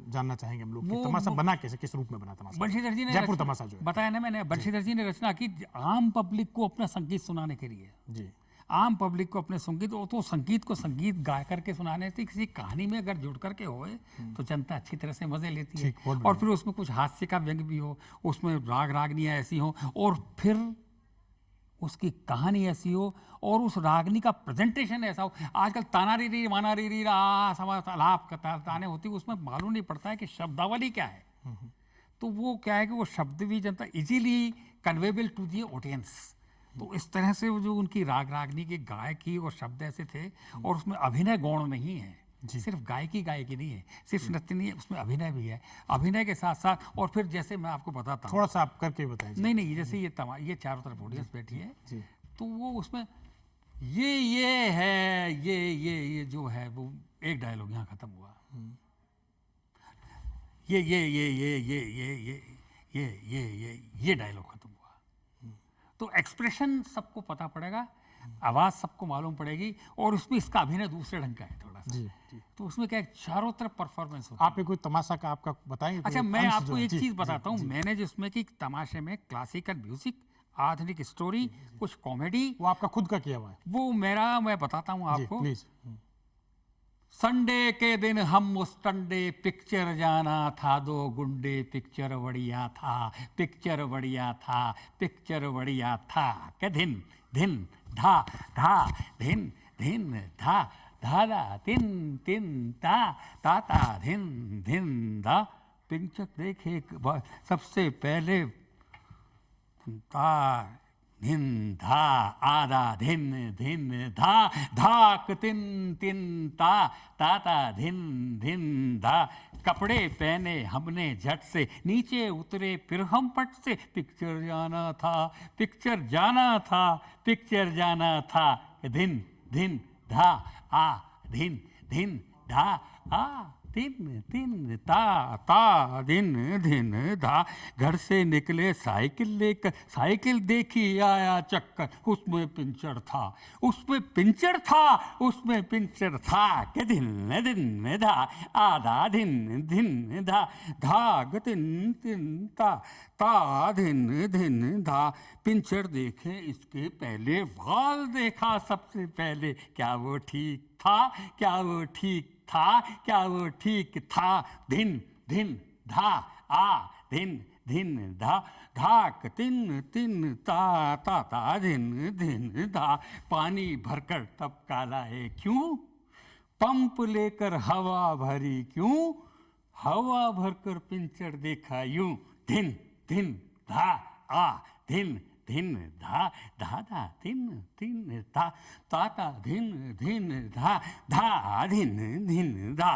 Speaker 1: जानना चाहेंगे हम लोग कि तमाशा बना कैसे, किस रूप में बना तमाशा?
Speaker 2: बंशीधर जी ने
Speaker 1: जयपुर तमाशा जो है
Speaker 2: बताया ना मैंने, बंशीधर जी ने रचना की आम पब्लिक को अपना संगीत सुनाने के लिए।
Speaker 1: जी,
Speaker 2: आम पब्लिक को अपने संगीत, तो संगीत को संगीत गा करके सुनाने से किसी कहानी में अगर जुड़ करके होए तो जनता अच्छी तरह से मजे लेती है। और फिर उसमें कुछ हास्य का व्यंग भी हो, उसमें राग रागनियाँ ऐसी हो, और फिर उसकी कहानी ऐसी हो, और उस रागनी का प्रेजेंटेशन ऐसा हो। आजकल ताना री री माना री री रा आलाप ताने होती, उसमें मालूम नहीं पड़ता है कि शब्दावली क्या है। तो वो क्या है कि वो शब्द भी जनता इजीली कन्वेबल टू दी ऑडियंस। तो इस तरह से वो जो उनकी राग रागनी के गायकी और शब्द ऐसे थे, और उसमें अभिनय गौण नहीं है, सिर्फ गायकी नहीं है, सिर्फ नृत्य नहीं है, उसमें अभिनय भी है। अभिनय के साथ साथ, और फिर जैसे मैं आपको बताता हूँ,
Speaker 1: थोड़ा सा आप करके बताइए।
Speaker 2: नहीं, जैसे ये चारों तरफ ऑडियंस बैठी है जी, तो वो उसमें ये है, ये जो है वो एक डायलॉग यहाँ खत्म हुआ, ये डायलॉग खत्म हुआ। तो एक्सप्रेशन सबको पता पड़ेगा, आवाज़ सबको मालूम पड़ेगी, और उसमें इसका अभिनय दूसरे ढंग का है थोड़ा सा।
Speaker 1: जी, जी।
Speaker 2: तो उसमें क्या है, चारों तरफ परफॉर्मेंस होता है।
Speaker 1: आप कोई तमाशा का आपका बताएंगे?
Speaker 2: अच्छा, मैं आपको एक चीज़ बताता हूँ। मैंने जिसमें कि तमाशे में क्लासिकल म्यूजिक, आधुनिक स्टोरी, कुछ कॉमेडी,
Speaker 1: वो आपका खुद का किया हुआ है?
Speaker 2: वो मैं बताता हूँ आपको।
Speaker 1: प्लीज।
Speaker 2: संडे के दिन हम उस टंडे पिक्चर जाना था, 2 गुंडे पिक्चर बढ़िया था, पिक्चर बढ़िया था, पिक्चर बढ़िया था। के धिन धिन धा धा धिन धिन धा धा धा तिन तिन ता ता ता धिन धिन धा। पिक्चर देखे सबसे पहले ता धिन धा आधा धिन धिन धा धाक तिन तिन ता ता ता धिन धिन धा। कपड़े पहने हमने झट से, नीचे उतरे फिर हम पट से। पिक्चर जाना था, पिक्चर जाना था, पिक्चर जाना था। धिन धिन धा आ धिन धिन धा आ दिन दिन ता दिन दिन धा। घर से निकले साइकिल लेकर, साइकिल देखी आया चक्कर, उसमें पिंचर था, उसमें पिंचर था, उसमें पिंचर था। के दिन दिन धा आधा दिन दिन धा धाग दिन दिन ता दिन दिन धा। पिंचर देखे इसके पहले, वाल देखा सबसे पहले। क्या वो ठीक था, क्या वो ठीक था, क्या वो ठीक था। धिन धिन धा आ धिन धिन धा धाक तिन तिन ता ता ता धिन धिन धा। पानी भरकर तब काला है क्यों, पंप लेकर हवा भरी क्यों, हवा भरकर पिंचर देखा यूं। धिन धिन धा आ धिन धिन धा धा धा धिन धिन धा ता ता धिन धिन धा धा धिन धिन धा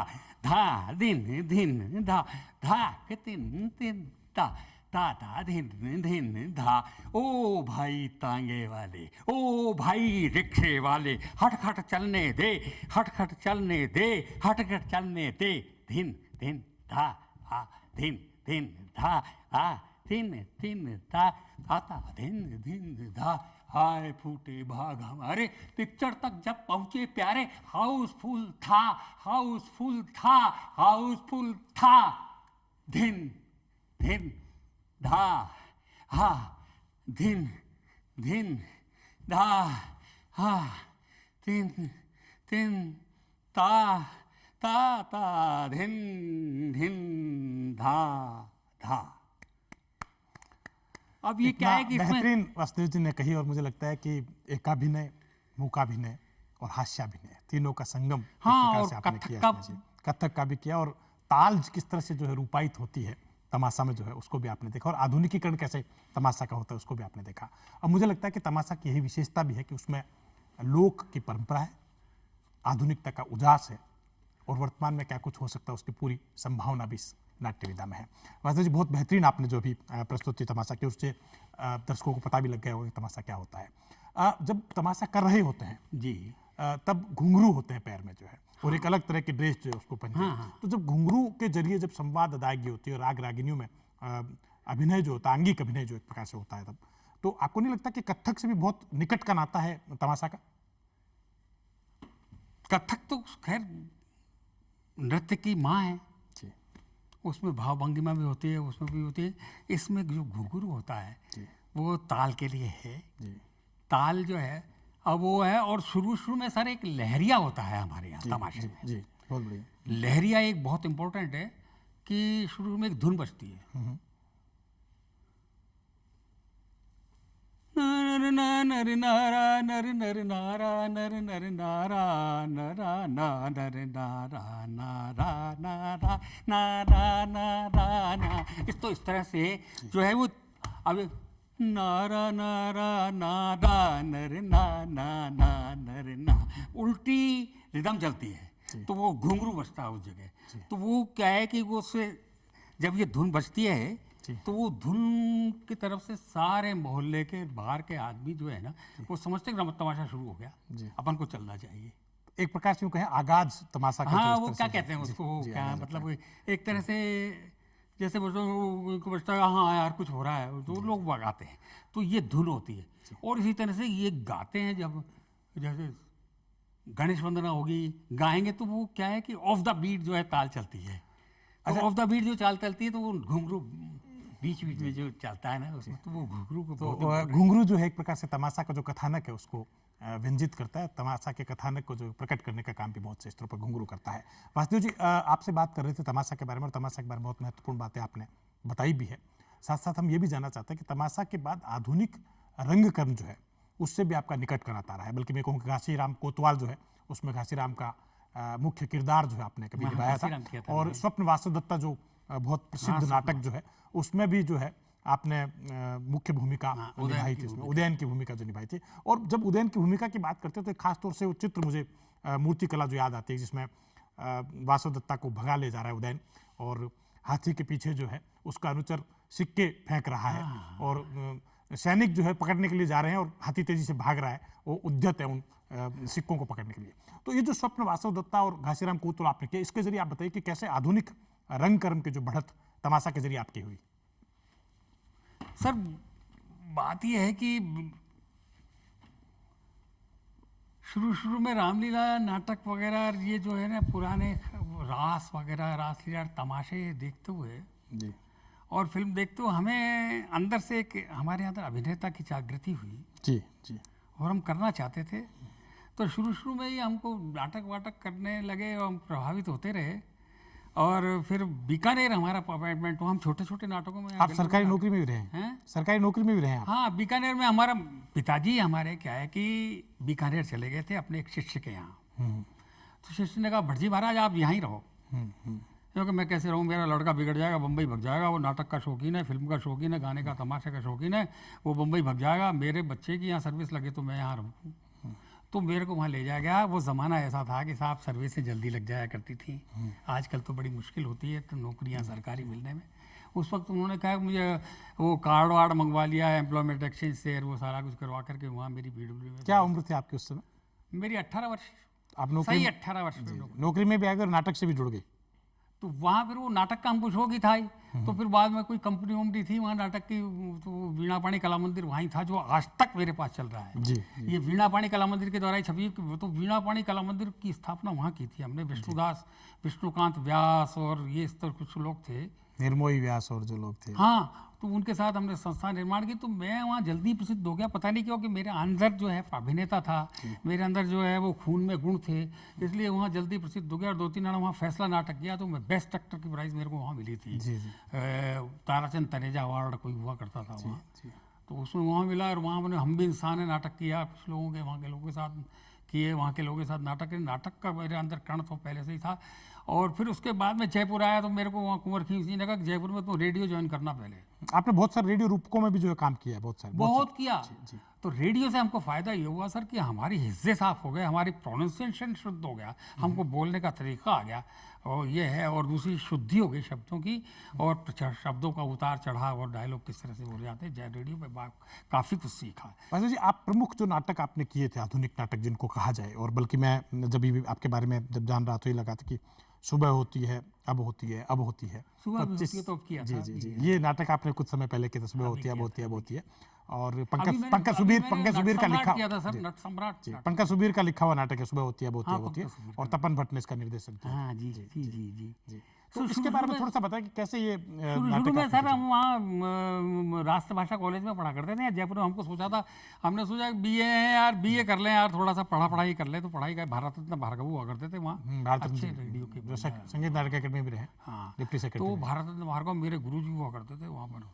Speaker 2: धा धिन धिन धा धा के तिन तिन ता ता ता धिन धिन धा। ओ भाई तांगे वाले, ओ भाई रिक्शे वाले, हट हट चलने दे, हट हट चलने दे, हट हट चलने दे। धिन धिन धा आ धिन धिन धा आ धिन धिन धा आता धिन धिन धा। हाय फूटे भाग हमारे, पिक्चर तक जब पहुंचे प्यारे। हाउसफुल था, हाउसफुल था, हाउसफुल था। धिन धिन धा हा धिन धिन धा हा धिन धिन ता ता ता धिन धिन धा धा। अब ये क्या है कि इसमें
Speaker 1: बेहतरीन वासुदेव जी ने कही, और मुझे लगता है कि एकाभिनय, मूकाभिनय और हास्याभिनय तीनों का संगम एक
Speaker 2: हाँ,
Speaker 1: प्रकार
Speaker 2: और
Speaker 1: से आपने
Speaker 2: कथक
Speaker 1: किया
Speaker 2: का
Speaker 1: इसमें जी। कथक का भी किया, और ताल किस तरह से जो है रूपायित होती है तमाशा में जो है उसको भी आपने देखा, और आधुनिकीकरण कैसे तमाशा का होता है उसको भी आपने देखा। और मुझे लगता है कि तमाशा की यही विशेषता भी है कि उसमें लोक की परंपरा है, आधुनिकता का उजास है, और वर्तमान में क्या कुछ हो सकता है उसकी पूरी संभावना भी इस नाट्य विधा में है। वासुदेव जी, बहुत बेहतरीन आपने जो भी प्रस्तुति तमाशा की, उससे दर्शकों को पता भी लग गया होगा कि तमाशा क्या होता है। जब तमाशा कर रहे होते हैं
Speaker 2: जी
Speaker 1: तब घुंघरू होते हैं पैर में जो है, और एक अलग तरह की ड्रेस जो है उसको पहनते हैं। तो जब घुंघरू के जरिए जब संवाद अदायगी होती है, राग रागिनियों में अभिनय जो होता है, आंगिक अभिनय जो एक प्रकार से होता है, तब तो आपको नहीं लगता कि कथक से भी बहुत निकट का नाता है तमाशा का?
Speaker 2: कथक तो खैर नृत्य की माँ है,
Speaker 1: जी
Speaker 2: उसमें भाव भंगिमा भी होती है, उसमें भी होती है। इसमें जो घुंघरू होता है
Speaker 1: जी
Speaker 2: वो ताल के लिए है।
Speaker 1: जी
Speaker 2: ताल जो है अब वो है, और शुरू में सर एक लहरिया होता है हमारे यहाँ तमाशे
Speaker 1: जी
Speaker 2: में।
Speaker 1: जी बहुत बढ़िया।
Speaker 2: लहरिया एक बहुत इम्पोर्टेंट है कि शुरू में एक धुन बजती है, नर नर नारा नर नर नारा नर नर नारा नरा ना नर नारा नारा नारा नारा नारा ना। इस तरह से जो है वो अब नारा नारा नारा नर ना ना ना नर ना, उल्टी रिदम चलती है तो वो घुंघरू बजता है उस जगह। तो वो क्या है कि वो उससे जब ये धुन बजती है तो वो धुन की तरफ से सारे मोहल्ले के बाहर के आदमी जो है ना वो समझते हैं कि तमाशा शुरू हो गया, अपन को चलना चाहिए।
Speaker 1: एक प्रकार से यूं कहें आगाज तमाशा का।
Speaker 2: हाँ,
Speaker 1: जो
Speaker 2: वो
Speaker 1: इस
Speaker 2: क्या
Speaker 1: तरह से
Speaker 2: कहते हैं
Speaker 1: जी,
Speaker 2: उसको,
Speaker 1: जी,
Speaker 2: क्या
Speaker 1: आगाज
Speaker 2: मतलब
Speaker 1: होता है।
Speaker 2: एक तरह से जैसे को बजता है हाँ यार कुछ हो रहा है तो लोग गाते हैं, तो ये धुन होती है। और इसी तरह से ये गाते हैं, जब जैसे गणेश वंदना होगी गाएंगे तो वो क्या है कि ऑफ द बीट जो है ताल चलती है। तो ऑफ द बीट जो चाल चलती है तो वो घुंघरू बीच में जो चलता है ना उसमें, तो वो घुंघरू को बहुत
Speaker 1: घुंघरू जो है एक प्रकार से तमाशा का जो कथानक है उसको व्यंजित करता है, तमाशा के कथानक को जो प्रकट करने का काम भी बहुत से स्तरों पर घुंघरू करता है। वासुदेव जी, आपसे बात कर रहे थे तमाशा के बारे में, और तमाशा के बारे में बहुत महत्वपूर्ण बातें आपने बताई भी है। साथ साथ हम ये भी जानना चाहते हैं कि तमाशा के बाद आधुनिक रंगकर्म जो है उससे भी आपका निकट का नाता रहा है। बल्कि मैं कहूँ कि घासीराम कोतवाल जो है उसमें घासीराम का मुख्य किरदार जो है आपने कभी निभाया था, और स्वप्न वासुदत्ता जो बहुत प्रसिद्ध नाटक जो है उसमें भी जो है आपने मुख्य भूमिका निभाई थी इसमें, उदयन की भूमिका जो निभाई थी। और जब उदयन की भूमिका की बात करते हैं तो एक खास तौर से वो चित्र मुझे मूर्ति कला जो याद आती है, जिसमें वासु दत्ता को भगा ले जा रहा है उदयन, और हाथी के पीछे जो है उसका अनुचर सिक्के फेंक रहा है, और सैनिक जो है पकड़ने के लिए जा रहे हैं और हाथी तेजी से भाग रहा है, वो उद्यत है उन सिक्कों को पकड़ने के लिए। तो ये जो स्वप्न वासव दत्ता और घासीराम कोतवाल आपने किया, इसके जरिए आप बताइए कि कैसे आधुनिक रंगकर्म की जो बढ़त तमाशा के जरिए आपकी हुई।
Speaker 2: सर बात यह है कि शुरू में रामलीला नाटक वगैरह ये जो है ना पुराने रास वगैरह, रासलीला तमाशे देखते हुए
Speaker 1: जी,
Speaker 2: और फिल्म देखते हुए हमें अंदर से एक हमारे अंदर अभिनेता की जागृति हुई
Speaker 1: जी जी,
Speaker 2: और हम करना चाहते थे। तो शुरू में ही हमको नाटक वाटक करने लगे और हम प्रभावित होते रहे, और फिर बीकानेर हमारा अपॉइंटमेंट हुआ। हम छोटे छोटे नाटकों में,
Speaker 1: आप सरकारी नौकरी में भी रहे
Speaker 2: हैं?
Speaker 1: सरकारी नौकरी में भी रहे आप?
Speaker 2: हाँ, बीकानेर में हमारा पिताजी हमारे क्या है कि बीकानेर चले गए थे अपने एक शिष्य के यहाँ। तो शिष्य ने कहा भटजी महाराज आप यहाँ ही रहो, क्योंकि मैं कैसे रहूँ, मेरा लड़का बिगड़ जाएगा, बम्बई भग जाएगा, वो नाटक का शौकीन है, फिल्म का शौकीन है, गाने का तमाशे का शौकीन है, वो बम्बई भग जाएगा, मेरे बच्चे की यहाँ सर्विस लगे तो मैं यहाँ रहूँ। तो मेरे को वहाँ ले जाया गया। वो ज़माना ऐसा था कि साहब सर्विस से जल्दी लग जाया करती थी, आजकल तो बड़ी मुश्किल होती है तो नौकरियाँ सरकारी मिलने में। उस वक्त उन्होंने कहा मुझे वो कार्ड वार्ड मंगवा लिया, एम्प्लॉयमेंट एक्सचेंज से, वो सारा कुछ करवा करके वहाँ मेरी PWD में।
Speaker 1: क्या उम्र थी आपकी उस समय?
Speaker 2: मेरी 18 वर्ष।
Speaker 1: आप नौकरी
Speaker 2: सही 18 वर्ष में
Speaker 1: नौकरी में भी आ गए और नाटक से भी जुड़ गए?
Speaker 2: तो वहाँ फिर वो नाटक का हमको शौक ही था ही। तो फिर बाद में कोई कंपनी वम्पनी थी वहाँ नाटक की, तो वीणा पाणी कला मंदिर वहीं था, जो आज तक मेरे पास चल रहा है।
Speaker 1: जी,
Speaker 2: ये वीणा पाणी कला मंदिर के द्वारा ही छवि। तो वीणा पाणी कला मंदिर की स्थापना वहाँ की थी हमने। विष्णुदास, विष्णुकांत व्यास और ये इस तरह कुछ लोग थे,
Speaker 1: निर्मोही व्यास और जो लोग थे,
Speaker 2: हाँ, तो उनके साथ हमने संस्था निर्माण की। तो मैं वहाँ जल्दी प्रसिद्ध हो गया, पता नहीं क्यों कि मेरे अंदर जो है अभिनेता था, मेरे अंदर जो है वो खून में गुण थे, इसलिए वहाँ जल्दी प्रसिद्ध हो गया। और 2-3 बार वहाँ फैसला नाटक किया तो मैं बेस्ट एक्टर की प्राइज़ मेरे को वहाँ मिली थी। ताराचंद तनेजा अवार्ड कोई हुआ करता था वहाँ, तो उसमें वहाँ मिला। और वहाँ मैंने हम भी इंसान है नाटक किया, कुछ लोगों के वहाँ के लोगों के साथ किए, वहाँ के लोगों के साथ नाटक का मेरे अंदर कण तो पहले से ही था। और फिर उसके बाद में जयपुर आया तो मेरे को वहाँ कुंवर खींच जी ने कहा जयपुर में तो रेडियो ज्वाइन करना पहले।
Speaker 1: आपने बहुत सारे रेडियो रूपकों में भी जो है काम किया है, बहुत
Speaker 2: किया। तो रेडियो से हमको फ़ायदा ये हुआ सर कि हमारी हिस्से साफ हो गए, हमारी प्रोनाउंसिएशन शुद्ध हो गया, हमको बोलने का तरीका आ गया, और ये है। और दूसरी शुद्धि हो गई शब्दों की, और शब्दों का उतार चढ़ाव और डायलॉग किस तरह से बोले जाते हैं, रेडियो पे काफ़ी कुछ सीखा।
Speaker 1: वैसे जी आप प्रमुख जो नाटक आपने किए थे, आधुनिक नाटक जिनको कहा जाए, और बल्कि मैं जब भी आपके बारे में जब जान रहा तो ये लगा था कि सुबह होती है, अब होती है, अब होती है,
Speaker 2: सुबह होती है तो अब किया
Speaker 1: जी
Speaker 2: था।
Speaker 1: जी जी, ये नाटक आपने कुछ समय पहले किया था, सुबह होती है, अब होती है, अब होती है। और पंकज सुबीर का लिखा,
Speaker 2: नट सम्राट,
Speaker 1: पंकज सुबीर का लिखा हुआ नाटक है सुबह होती है, अब होती है, अब होती है, और तपन भट्ट ने इसका निर्देशन किया।
Speaker 2: हाँ जी जी जी जी।
Speaker 1: तो इसके बारे में थोड़ा सा बताएं कि कैसे ये
Speaker 2: शुरू में सर हम वहाँ राष्ट्रभाषा कॉलेज में पढ़ा करते थे जयपुर में। हमको सोचा था, हमने सोचा BA है यार, BA कर लें यार, थोड़ा सा पढ़ाई कर ले। तो पढ़ाई का भारत रत्न भार्गव हुआ करते थे वहाँ, अच्छे रेडियो के
Speaker 1: संगीत नाटक अकेडमी में रहे।
Speaker 2: हाँ,
Speaker 1: डिप्टी सेक्रेटरी।
Speaker 2: तो भारत रत्न भार्गव मेरे गुरुजी हुआ करते थे वहाँ पर।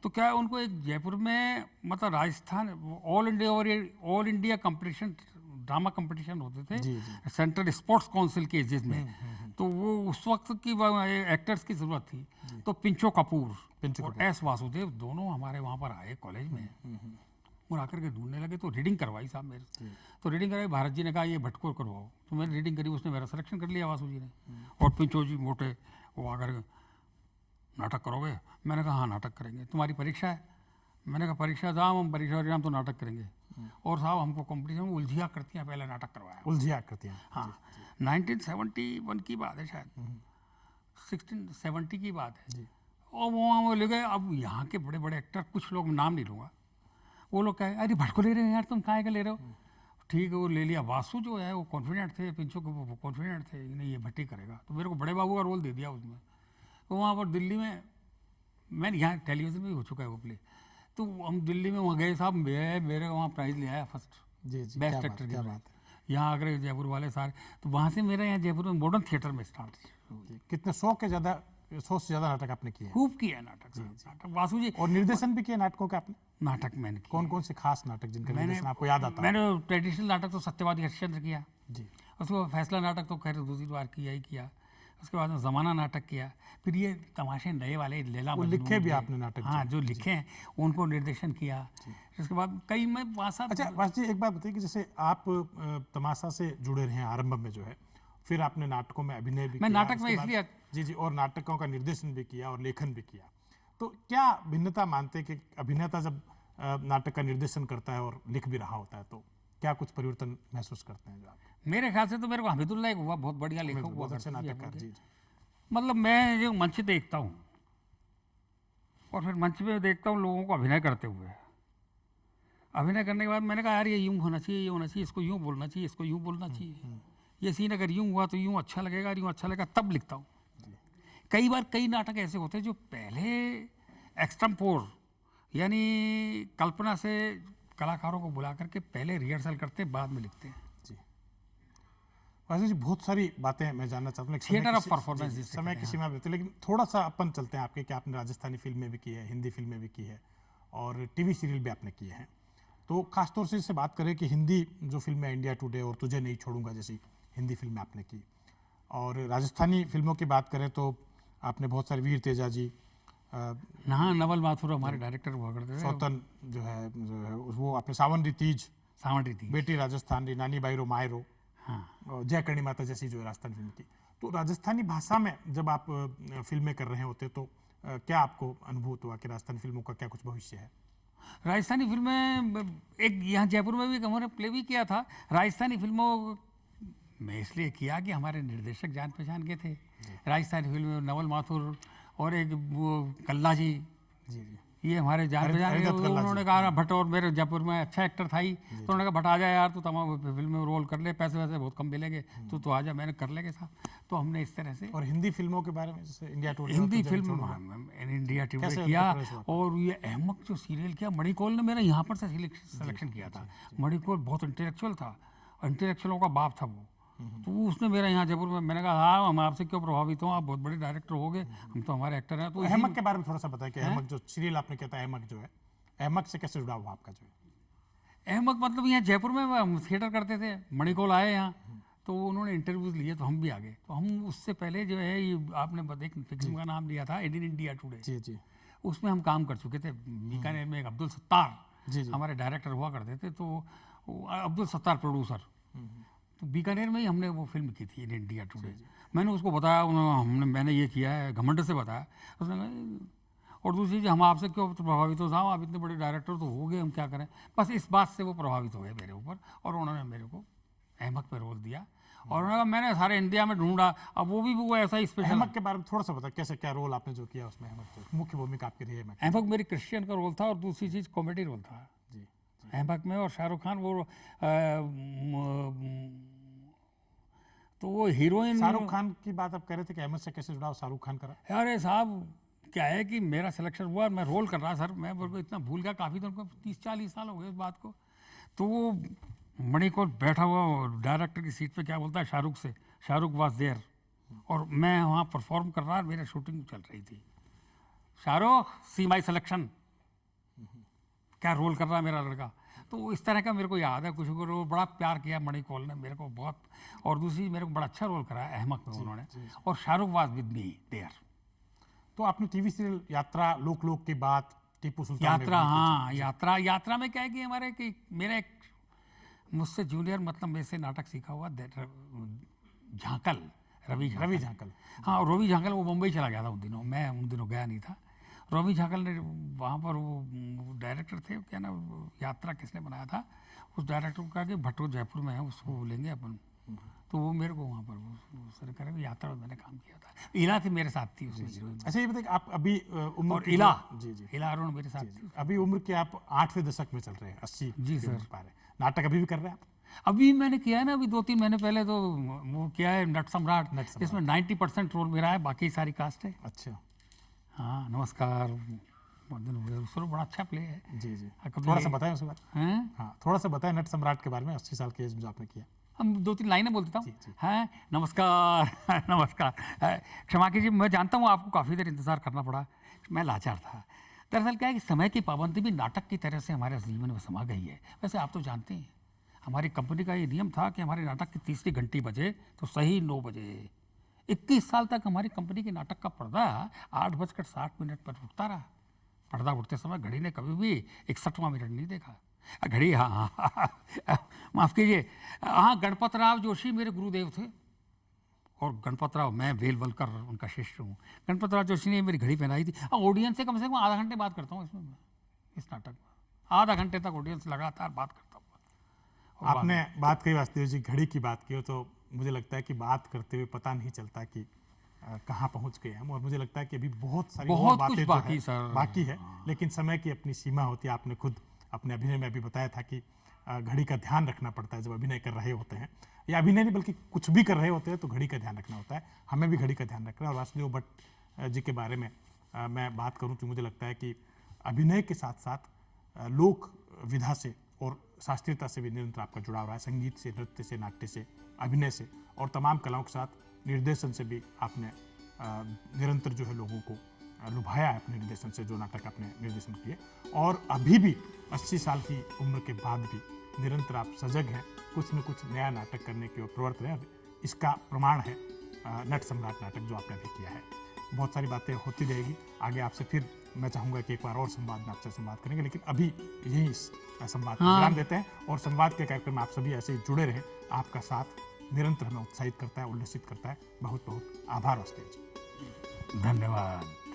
Speaker 2: तो क्या उनको एक जयपुर में, मतलब Rajasthan all India competition, drama competition होते थे सेंट्रल स्पोर्ट्स काउंसिल के जिसमें, तो वो उस वक्त की एक्टर्स की ज़रूरत थी। तो पिंचो कपूर और S वासुदेव दोनों हमारे वहाँ पर आए कॉलेज में, और आकर के ढूंढने लगे। तो रीडिंग करवाई साहब मेरे से, तो रीडिंग करवाई। भारत जी ने कहा ये भटकोर करवाओ, तो मैंने रीडिंग करी, उसने मेरा सिलेक्शन कर लिया वासु जी ने। और पिंचो जी मोटे, वो आकर नाटक करोगे? मैंने कहा हाँ नाटक करेंगे। तुम्हारी परीक्षा है? मैंने कहा परीक्षा जाम, हम परीक्षा एग्जाम तो नाटक करेंगे। और साहब हमको कंपटीशन में उलझिया कृतियाँ पहले नाटक करवाया।
Speaker 1: उलझिया कृतियाँ,
Speaker 2: हाँ, 1971 की बात है शायद, 1670 की बात है। और वहाँ वो ले गए। अब यहाँ के बड़े बड़े एक्टर, कुछ लोग नाम नहीं लूँगा, वो लोग कहे अरे भटको ले रहे हो यार, तुम काहे का ले रहे हो? ठीक है, वो ले लिया। वासु जो है वो कॉन्फिडेंट थे, पिंचो को वो कॉन्फिडेंट थे, नहीं ये भट्टी करेगा। तो मेरे को बड़े बाबू का रोल दे दिया उसमें। तो वहाँ पर दिल्ली में, मैंने यहाँ टेलीविज़न में भी हो चुका है वो प्ले। तो हम दिल्ली में वहाँ गए साहब, मेरे वहाँ प्राइज़ ले आया फर्स्ट, बेस्ट एक्टर की बात है। यहाँ आकर जयपुर वाले सारे, तो वहाँ से मेरा यहाँ जयपुर में मॉडर्न थिएटर में स्टार्ट।
Speaker 1: कितने 100 से ज़्यादा नाटक आपने किए?
Speaker 2: खूब किया नाटक वासु जी।
Speaker 1: और निर्देशन भी किया नाटकों का आपने?
Speaker 2: नाटक मैंने
Speaker 1: कौन कौन से खास नाटक जिनका निर्देशन आपको याद आता है?
Speaker 2: मैंने ट्रेडिशनल नाटक तो सत्यवादी हरिश्चंद्र किया
Speaker 1: जी,
Speaker 2: उसको। फैसला नाटक तो खैर दूसरी बार किया ही किया। उसके बाद में ज़माना नाटक किया, फिर ये तमाशे नए वाले लैला
Speaker 1: वो
Speaker 2: मजनू
Speaker 1: लिखे भी
Speaker 2: ये-
Speaker 1: आपने नाटक
Speaker 2: हाँ,
Speaker 1: जी,
Speaker 2: जो लिखे हैं उनको निर्देशन किया। इसके बाद कई मैं वासा
Speaker 1: अच्छा वास जी, एक बात बताइए कि जैसे आप तमाशा से जुड़े रहे हैं आरंभ में जो है, फिर आपने नाटकों में अभिनय भी
Speaker 2: मैं
Speaker 1: किया,
Speaker 2: नाटक में
Speaker 1: उसके बाद-
Speaker 2: इसलिए
Speaker 1: जी जी, और नाटकों का निर्देशन भी किया और लेखन भी किया, तो क्या भिन्नता मानते हैं कि अभिनेता जब नाटक का निर्देशन करता है और लिख भी रहा होता है, तो क्या कुछ परिवर्तन महसूस करते हैं जो आप?
Speaker 2: मेरे ख्याल से तो मेरे को हमीदुल्लाह एक हुआ बहुत बढ़िया लेखक हुआ
Speaker 1: बहुत अच्छे
Speaker 2: करते थे
Speaker 1: नाटककार,
Speaker 2: अपने।
Speaker 1: जी जी
Speaker 2: मतलब मैं जो मंच देखता हूँ और फिर मंच पे देखता हूँ लोगों को अभिनय करते हुए, अभिनय करने के बाद मैंने कहा यार ये यूँ होना चाहिए, ये होना चाहिए, इसको यूँ बोलना चाहिए, इसको यूँ बोलना चाहिए, ये सीन अगर यूँ हुआ तो यूँ अच्छा लगेगा, यूँ अच्छा लगेगा, तब लिखता हूँ। कई बार कई नाटक ऐसे होते हैं जो पहले एक्सटम्पोर यानी कल्पना से कलाकारों को बुला करके पहले रिहर्सल करते हैं, बाद में लिखते हैं।
Speaker 1: वासी जी, बहुत सारी बातें मैं जानना चाहता हूँ,
Speaker 2: Theatre of performance
Speaker 1: जी,
Speaker 2: जिसे
Speaker 1: समय
Speaker 2: कहते
Speaker 1: की
Speaker 2: हैं।
Speaker 1: सीमा देते, लेकिन थोड़ा सा अपन चलते हैं आपके कि आपने राजस्थानी फिल्में भी की है, हिंदी फिल्में भी की है और टीवी सीरियल भी आपने किए हैं, तो खासतौर से इससे बात करें कि हिंदी जो फिल्में इंडिया टुडे और तुझे नहीं छोड़ूंगा जैसी हिंदी फिल्में आपने की, और राजस्थानी फिल्मों की बात करें तो आपने बहुत सारे वीर तेजा जी,
Speaker 2: हाँ, नवल माथुर हमारे डायरेक्टर हुआ करते थे,
Speaker 1: सौतन जो है वो आपने सावन रितीज,
Speaker 2: सावंटी थी।
Speaker 1: बेटी राजस्थान री, नानी बाईरो मायरो,
Speaker 2: हाँ,
Speaker 1: और जय करणी माता जैसी जो है राजस्थानी फिल्म की, तो राजस्थानी भाषा में जब आप फिल्में कर रहे होते तो क्या आपको अनुभूत हुआ कि राजस्थानी फिल्मों का क्या कुछ भविष्य है?
Speaker 2: राजस्थानी फिल्में एक यहाँ जयपुर में भी हमने प्ले भी किया था। राजस्थानी फिल्मों में इसलिए किया कि हमारे निर्देशक जान पहचान के थे। राजस्थानी फिल्म में नवल माथुर और एक वो कल्ला जी,
Speaker 1: जी जी,
Speaker 2: ये हमारे जान पहचान के,
Speaker 1: हरिदत्त कल्ला
Speaker 2: उन्होंने कहा भट्ट, और मेरे जयपुर में अच्छा एक्टर था ही, तो उन्होंने कहा भट्ट आ जा यार, तू तमाम फिल्म में रोल कर ले, पैसे वैसे बहुत कम मिलेंगे, तू तो आ जा, मैंने कर लेंगे साहब। तो हमने इस तरह से
Speaker 1: और हिंदी फिल्मों के बारे में जैसे India today,
Speaker 2: Hindi film India today
Speaker 1: कैसे
Speaker 2: किया,
Speaker 1: प्रेस हुआ?
Speaker 2: और ये अहमक जो सीरियल किया, मणिकौल ने मेरा यहाँ पर से सिलेक्शन किया था। मणिकौल बहुत इंटेलेक्चुअल था, इंटेलेक्चुअलों का बाप था वो, तो उसने मेरा यहाँ जयपुर में, मैंने कहा हाँ हम आपसे क्यों प्रभावित हो, आप बहुत बड़े डायरेक्टर हो गए, हम तो हमारे एक्टर हैं। तो इसी-
Speaker 1: अहमक के बारे में थोड़ा सा बताएं कि अहमक जो सीरियल आपने किया था, अहमक जो है, अहमक से कैसे जुड़ा हुआ आपका जो है?
Speaker 2: अहमक मतलब यहाँ जयपुर में हम थिएटर करते थे, मणिकौल आए यहाँ, तो उन्होंने इंटरव्यूज़ लिए, तो हम भी आ गए। तो हम उससे पहले जो है ये आपने एक फिल्म का नाम लिया था इंडिया टुडे,
Speaker 1: जी जी
Speaker 2: उसमें हम काम कर चुके थे। बीकानेर में एक अब्दुल सत्तार
Speaker 1: जी जी,
Speaker 2: हमारे डायरेक्टर हुआ करते थे, तो वो अब्दुल सत्तार प्रोड्यूसर, तो बीकानेर में ही हमने वो फिल्म की थी इंडिया टुडे। मैंने उसको बताया, मैंने ये किया है, घमंड से बताया। उसने कहा, और दूसरी चीज़, हम आपसे क्यों प्रभावित हो साहब, आप इतने बड़े डायरेक्टर तो हो गए, हम क्या करें। बस इस बात से वो प्रभावित हो गए मेरे ऊपर, और उन्होंने मेरे को अहमक पे रोल दिया, और उन्होंने कहा मैंने सारे इंडिया में ढूंढा, अब वो भी वो ऐसा ही स्पेशल।
Speaker 1: अहमक के बारे में थोड़ा सा बताएं, कैसे क्या रोल आपने जो किया उसमें, अहमक जो मुख्य भूमिका आपकी रही है? अहमक
Speaker 2: अहमक मेरी क्रिश्चियन का रोल था, और दूसरी चीज़ कॉमेडी रोल था
Speaker 1: जी,
Speaker 2: अहमक में। और शाहरुख खान वो तो वो हीरोइन,
Speaker 1: शाहरुख खान की बात आप कह रहे थे कि अहमद से कैसे जुड़ा, शाहरुख खान करा?
Speaker 2: अरे साहब क्या है कि मेरा सिलेक्शन हुआ, मैं रोल कर रहा सर, मैं बिल्कुल इतना भूल गया, काफ़ी तो उनको 30-40 साल हो गए इस बात को। तो वो मणिकौल बैठा हुआ डायरेक्टर की सीट पे क्या बोलता है शाहरुख से, शाहरुख वाज देयर, और मैं वहाँ परफॉर्म कर रहा, मेरा शूटिंग चल रही थी। शाहरुख सी माई सिलेक्शन, क्या रोल कर रहा है मेरा लड़का। तो इस तरह का मेरे को याद है, कुछ को बड़ा प्यार किया मणिकौल ने मेरे को बहुत, और दूसरी मेरे को बड़ा अच्छा रोल करा अहमक में उन्होंने, और Shahrukh was with me there.
Speaker 1: तो आपने टीवी सीरियल यात्रा, लोक लोक की बात, टीपू सुल्तान
Speaker 2: यात्रा,
Speaker 1: ने भी की।
Speaker 2: हाँ यात्रा में क्या है कि हमारे कि मेरा एक मुझसे जूनियर, मतलब मेरे से नाटक सीखा हुआ झांकल, रवि
Speaker 1: झांकल।
Speaker 2: हाँ, रवि झांकल वो मुंबई चला गया था उन दिनों, मैं उन दिनों गया नहीं था। रवि झांकल ने वहाँ पर वो डायरेक्टर थे, क्या ना यात्रा किसने बनाया था, उस डायरेक्टर को कहा कि भट्टो जयपुर में है, उसको लेंगे अपन। तो वो मेरे को वहाँ पर वो सर करे, यात्रा में मैंने काम किया था। इला थी मेरे साथ थी उसमें हीरोइन।
Speaker 1: अच्छा ये बताइए, आप अभी उम्र
Speaker 2: और
Speaker 1: की
Speaker 2: इला,
Speaker 1: जी जी,
Speaker 2: इला अरुण मेरे साथ थी।
Speaker 1: अभी उम्र के आप 8वें दशक में चल रहे हैं, 80
Speaker 2: जी
Speaker 1: के
Speaker 2: सर।
Speaker 1: उम्र पा रहे हैं। नाटक अभी भी कर रहे हैं आप?
Speaker 2: अभी मैंने किया है ना, अभी 2-3 महीने पहले तो वो किया है नट सम्राट,
Speaker 1: नट सम्राट।
Speaker 2: इसमें 90% रोल मेरा है, बाकी सारी कास्ट है।
Speaker 1: अच्छा,
Speaker 2: हाँ नमस्कार, बहुत दिन हो गए, उसमें बड़ा अच्छा प्ले है।
Speaker 1: जी जी,
Speaker 2: कभी-
Speaker 1: थोड़ा सा बताएं उसके बारे में।
Speaker 2: हैं?
Speaker 1: हाँ, थोड़ा सा बताएं नट सम्राट के बारे में, 80 साल की एज में जो आपने किया।
Speaker 2: हम 2-3 लाइनें बोलता
Speaker 1: जी,
Speaker 2: हूँ।
Speaker 1: जी।
Speaker 2: हैं, नमस्कार नमस्कार, क्षमा कीजिए, मैं जानता हूँ आपको काफ़ी देर इंतज़ार करना पड़ा, मैं लाचार था। दरअसल क्या है कि समय की पाबंदी भी नाटक की तरह से हमारे जीवन में समा गई है। वैसे आप तो जानते हैं, हमारी कंपनी का ये नियम था कि हमारे नाटक की तीसरी घंटी बजे तो सही 9 बजे 21 साल तक हमारी कंपनी के नाटक का पर्दा 8:60 पर उठता रहा। पर्दा उठते समय घड़ी ने कभी भी 61वां मिनट नहीं देखा। घड़ी, हाँ माफ़ कीजिए, हाँ गणपत राव जोशी मेरे गुरुदेव थे, और गणपत राव, मैं वेलवलकर उनका शिष्य हूँ। गणपत राव जोशी ने मेरी घड़ी पहनाई थी। ऑडियंस से कम आधा घंटे बात करता हूँ इसमें मैं, इस नाटक में आधा घंटे तक ऑडियंस लगातार बात करता हूँ।
Speaker 1: आपने बात कही वासुदेव जी, घड़ी की बात की हो, तो मुझे लगता है कि बात करते हुए पता नहीं चलता कि कहाँ पहुँच गए हम, और मुझे लगता है कि अभी बहुत सारी और
Speaker 2: बहुत
Speaker 1: बातें
Speaker 2: कुछ
Speaker 1: जो
Speaker 2: बाकी
Speaker 1: है,
Speaker 2: सर।
Speaker 1: बाकी है, लेकिन समय की अपनी सीमा होती है। आपने खुद अपने अभिनय में अभी बताया था कि घड़ी का ध्यान रखना पड़ता है जब अभिनय कर रहे होते हैं, या अभिनय नहीं बल्कि कुछ भी कर रहे होते हैं तो घड़ी का ध्यान रखना होता है। हमें भी घड़ी का ध्यान रखना है। और वासुदेव भट्ट जी के बारे में मैं बात करूं तो मुझे लगता है कि अभिनय के साथ साथ लोक विधा से और शास्त्रीयता से भी निरंतर आपका जुड़ाव रहा है। संगीत से, नृत्य से, नाट्य से, अभिनय से और तमाम कलाओं के साथ निर्देशन से भी आपने निरंतर जो है लोगों को लुभाया है अपने निर्देशन से, जो नाटक आपने निर्देशन किए। और अभी भी 80 साल की उम्र के बाद भी निरंतर आप सजग हैं, कुछ न कुछ नया नाटक करने की ओर प्रवृत्त रहे। इसका प्रमाण है नट सम्राट नाटक जो आपने अभी किया है। बहुत सारी बातें होती रहेगी आगे। आपसे फिर मैं चाहूँगा कि एक बार और संवाद में आपसे संवाद करेंगे, लेकिन अभी यही संवाद को विराम देते हैं। और संवाद के कार्यक्रम में आप सभी ऐसे ही जुड़े रहें। आपका साथ निरंतर हमें उत्साहित करता है, उल्लसित करता है। बहुत बहुत आभार वासुदेव जी।
Speaker 2: धन्यवाद।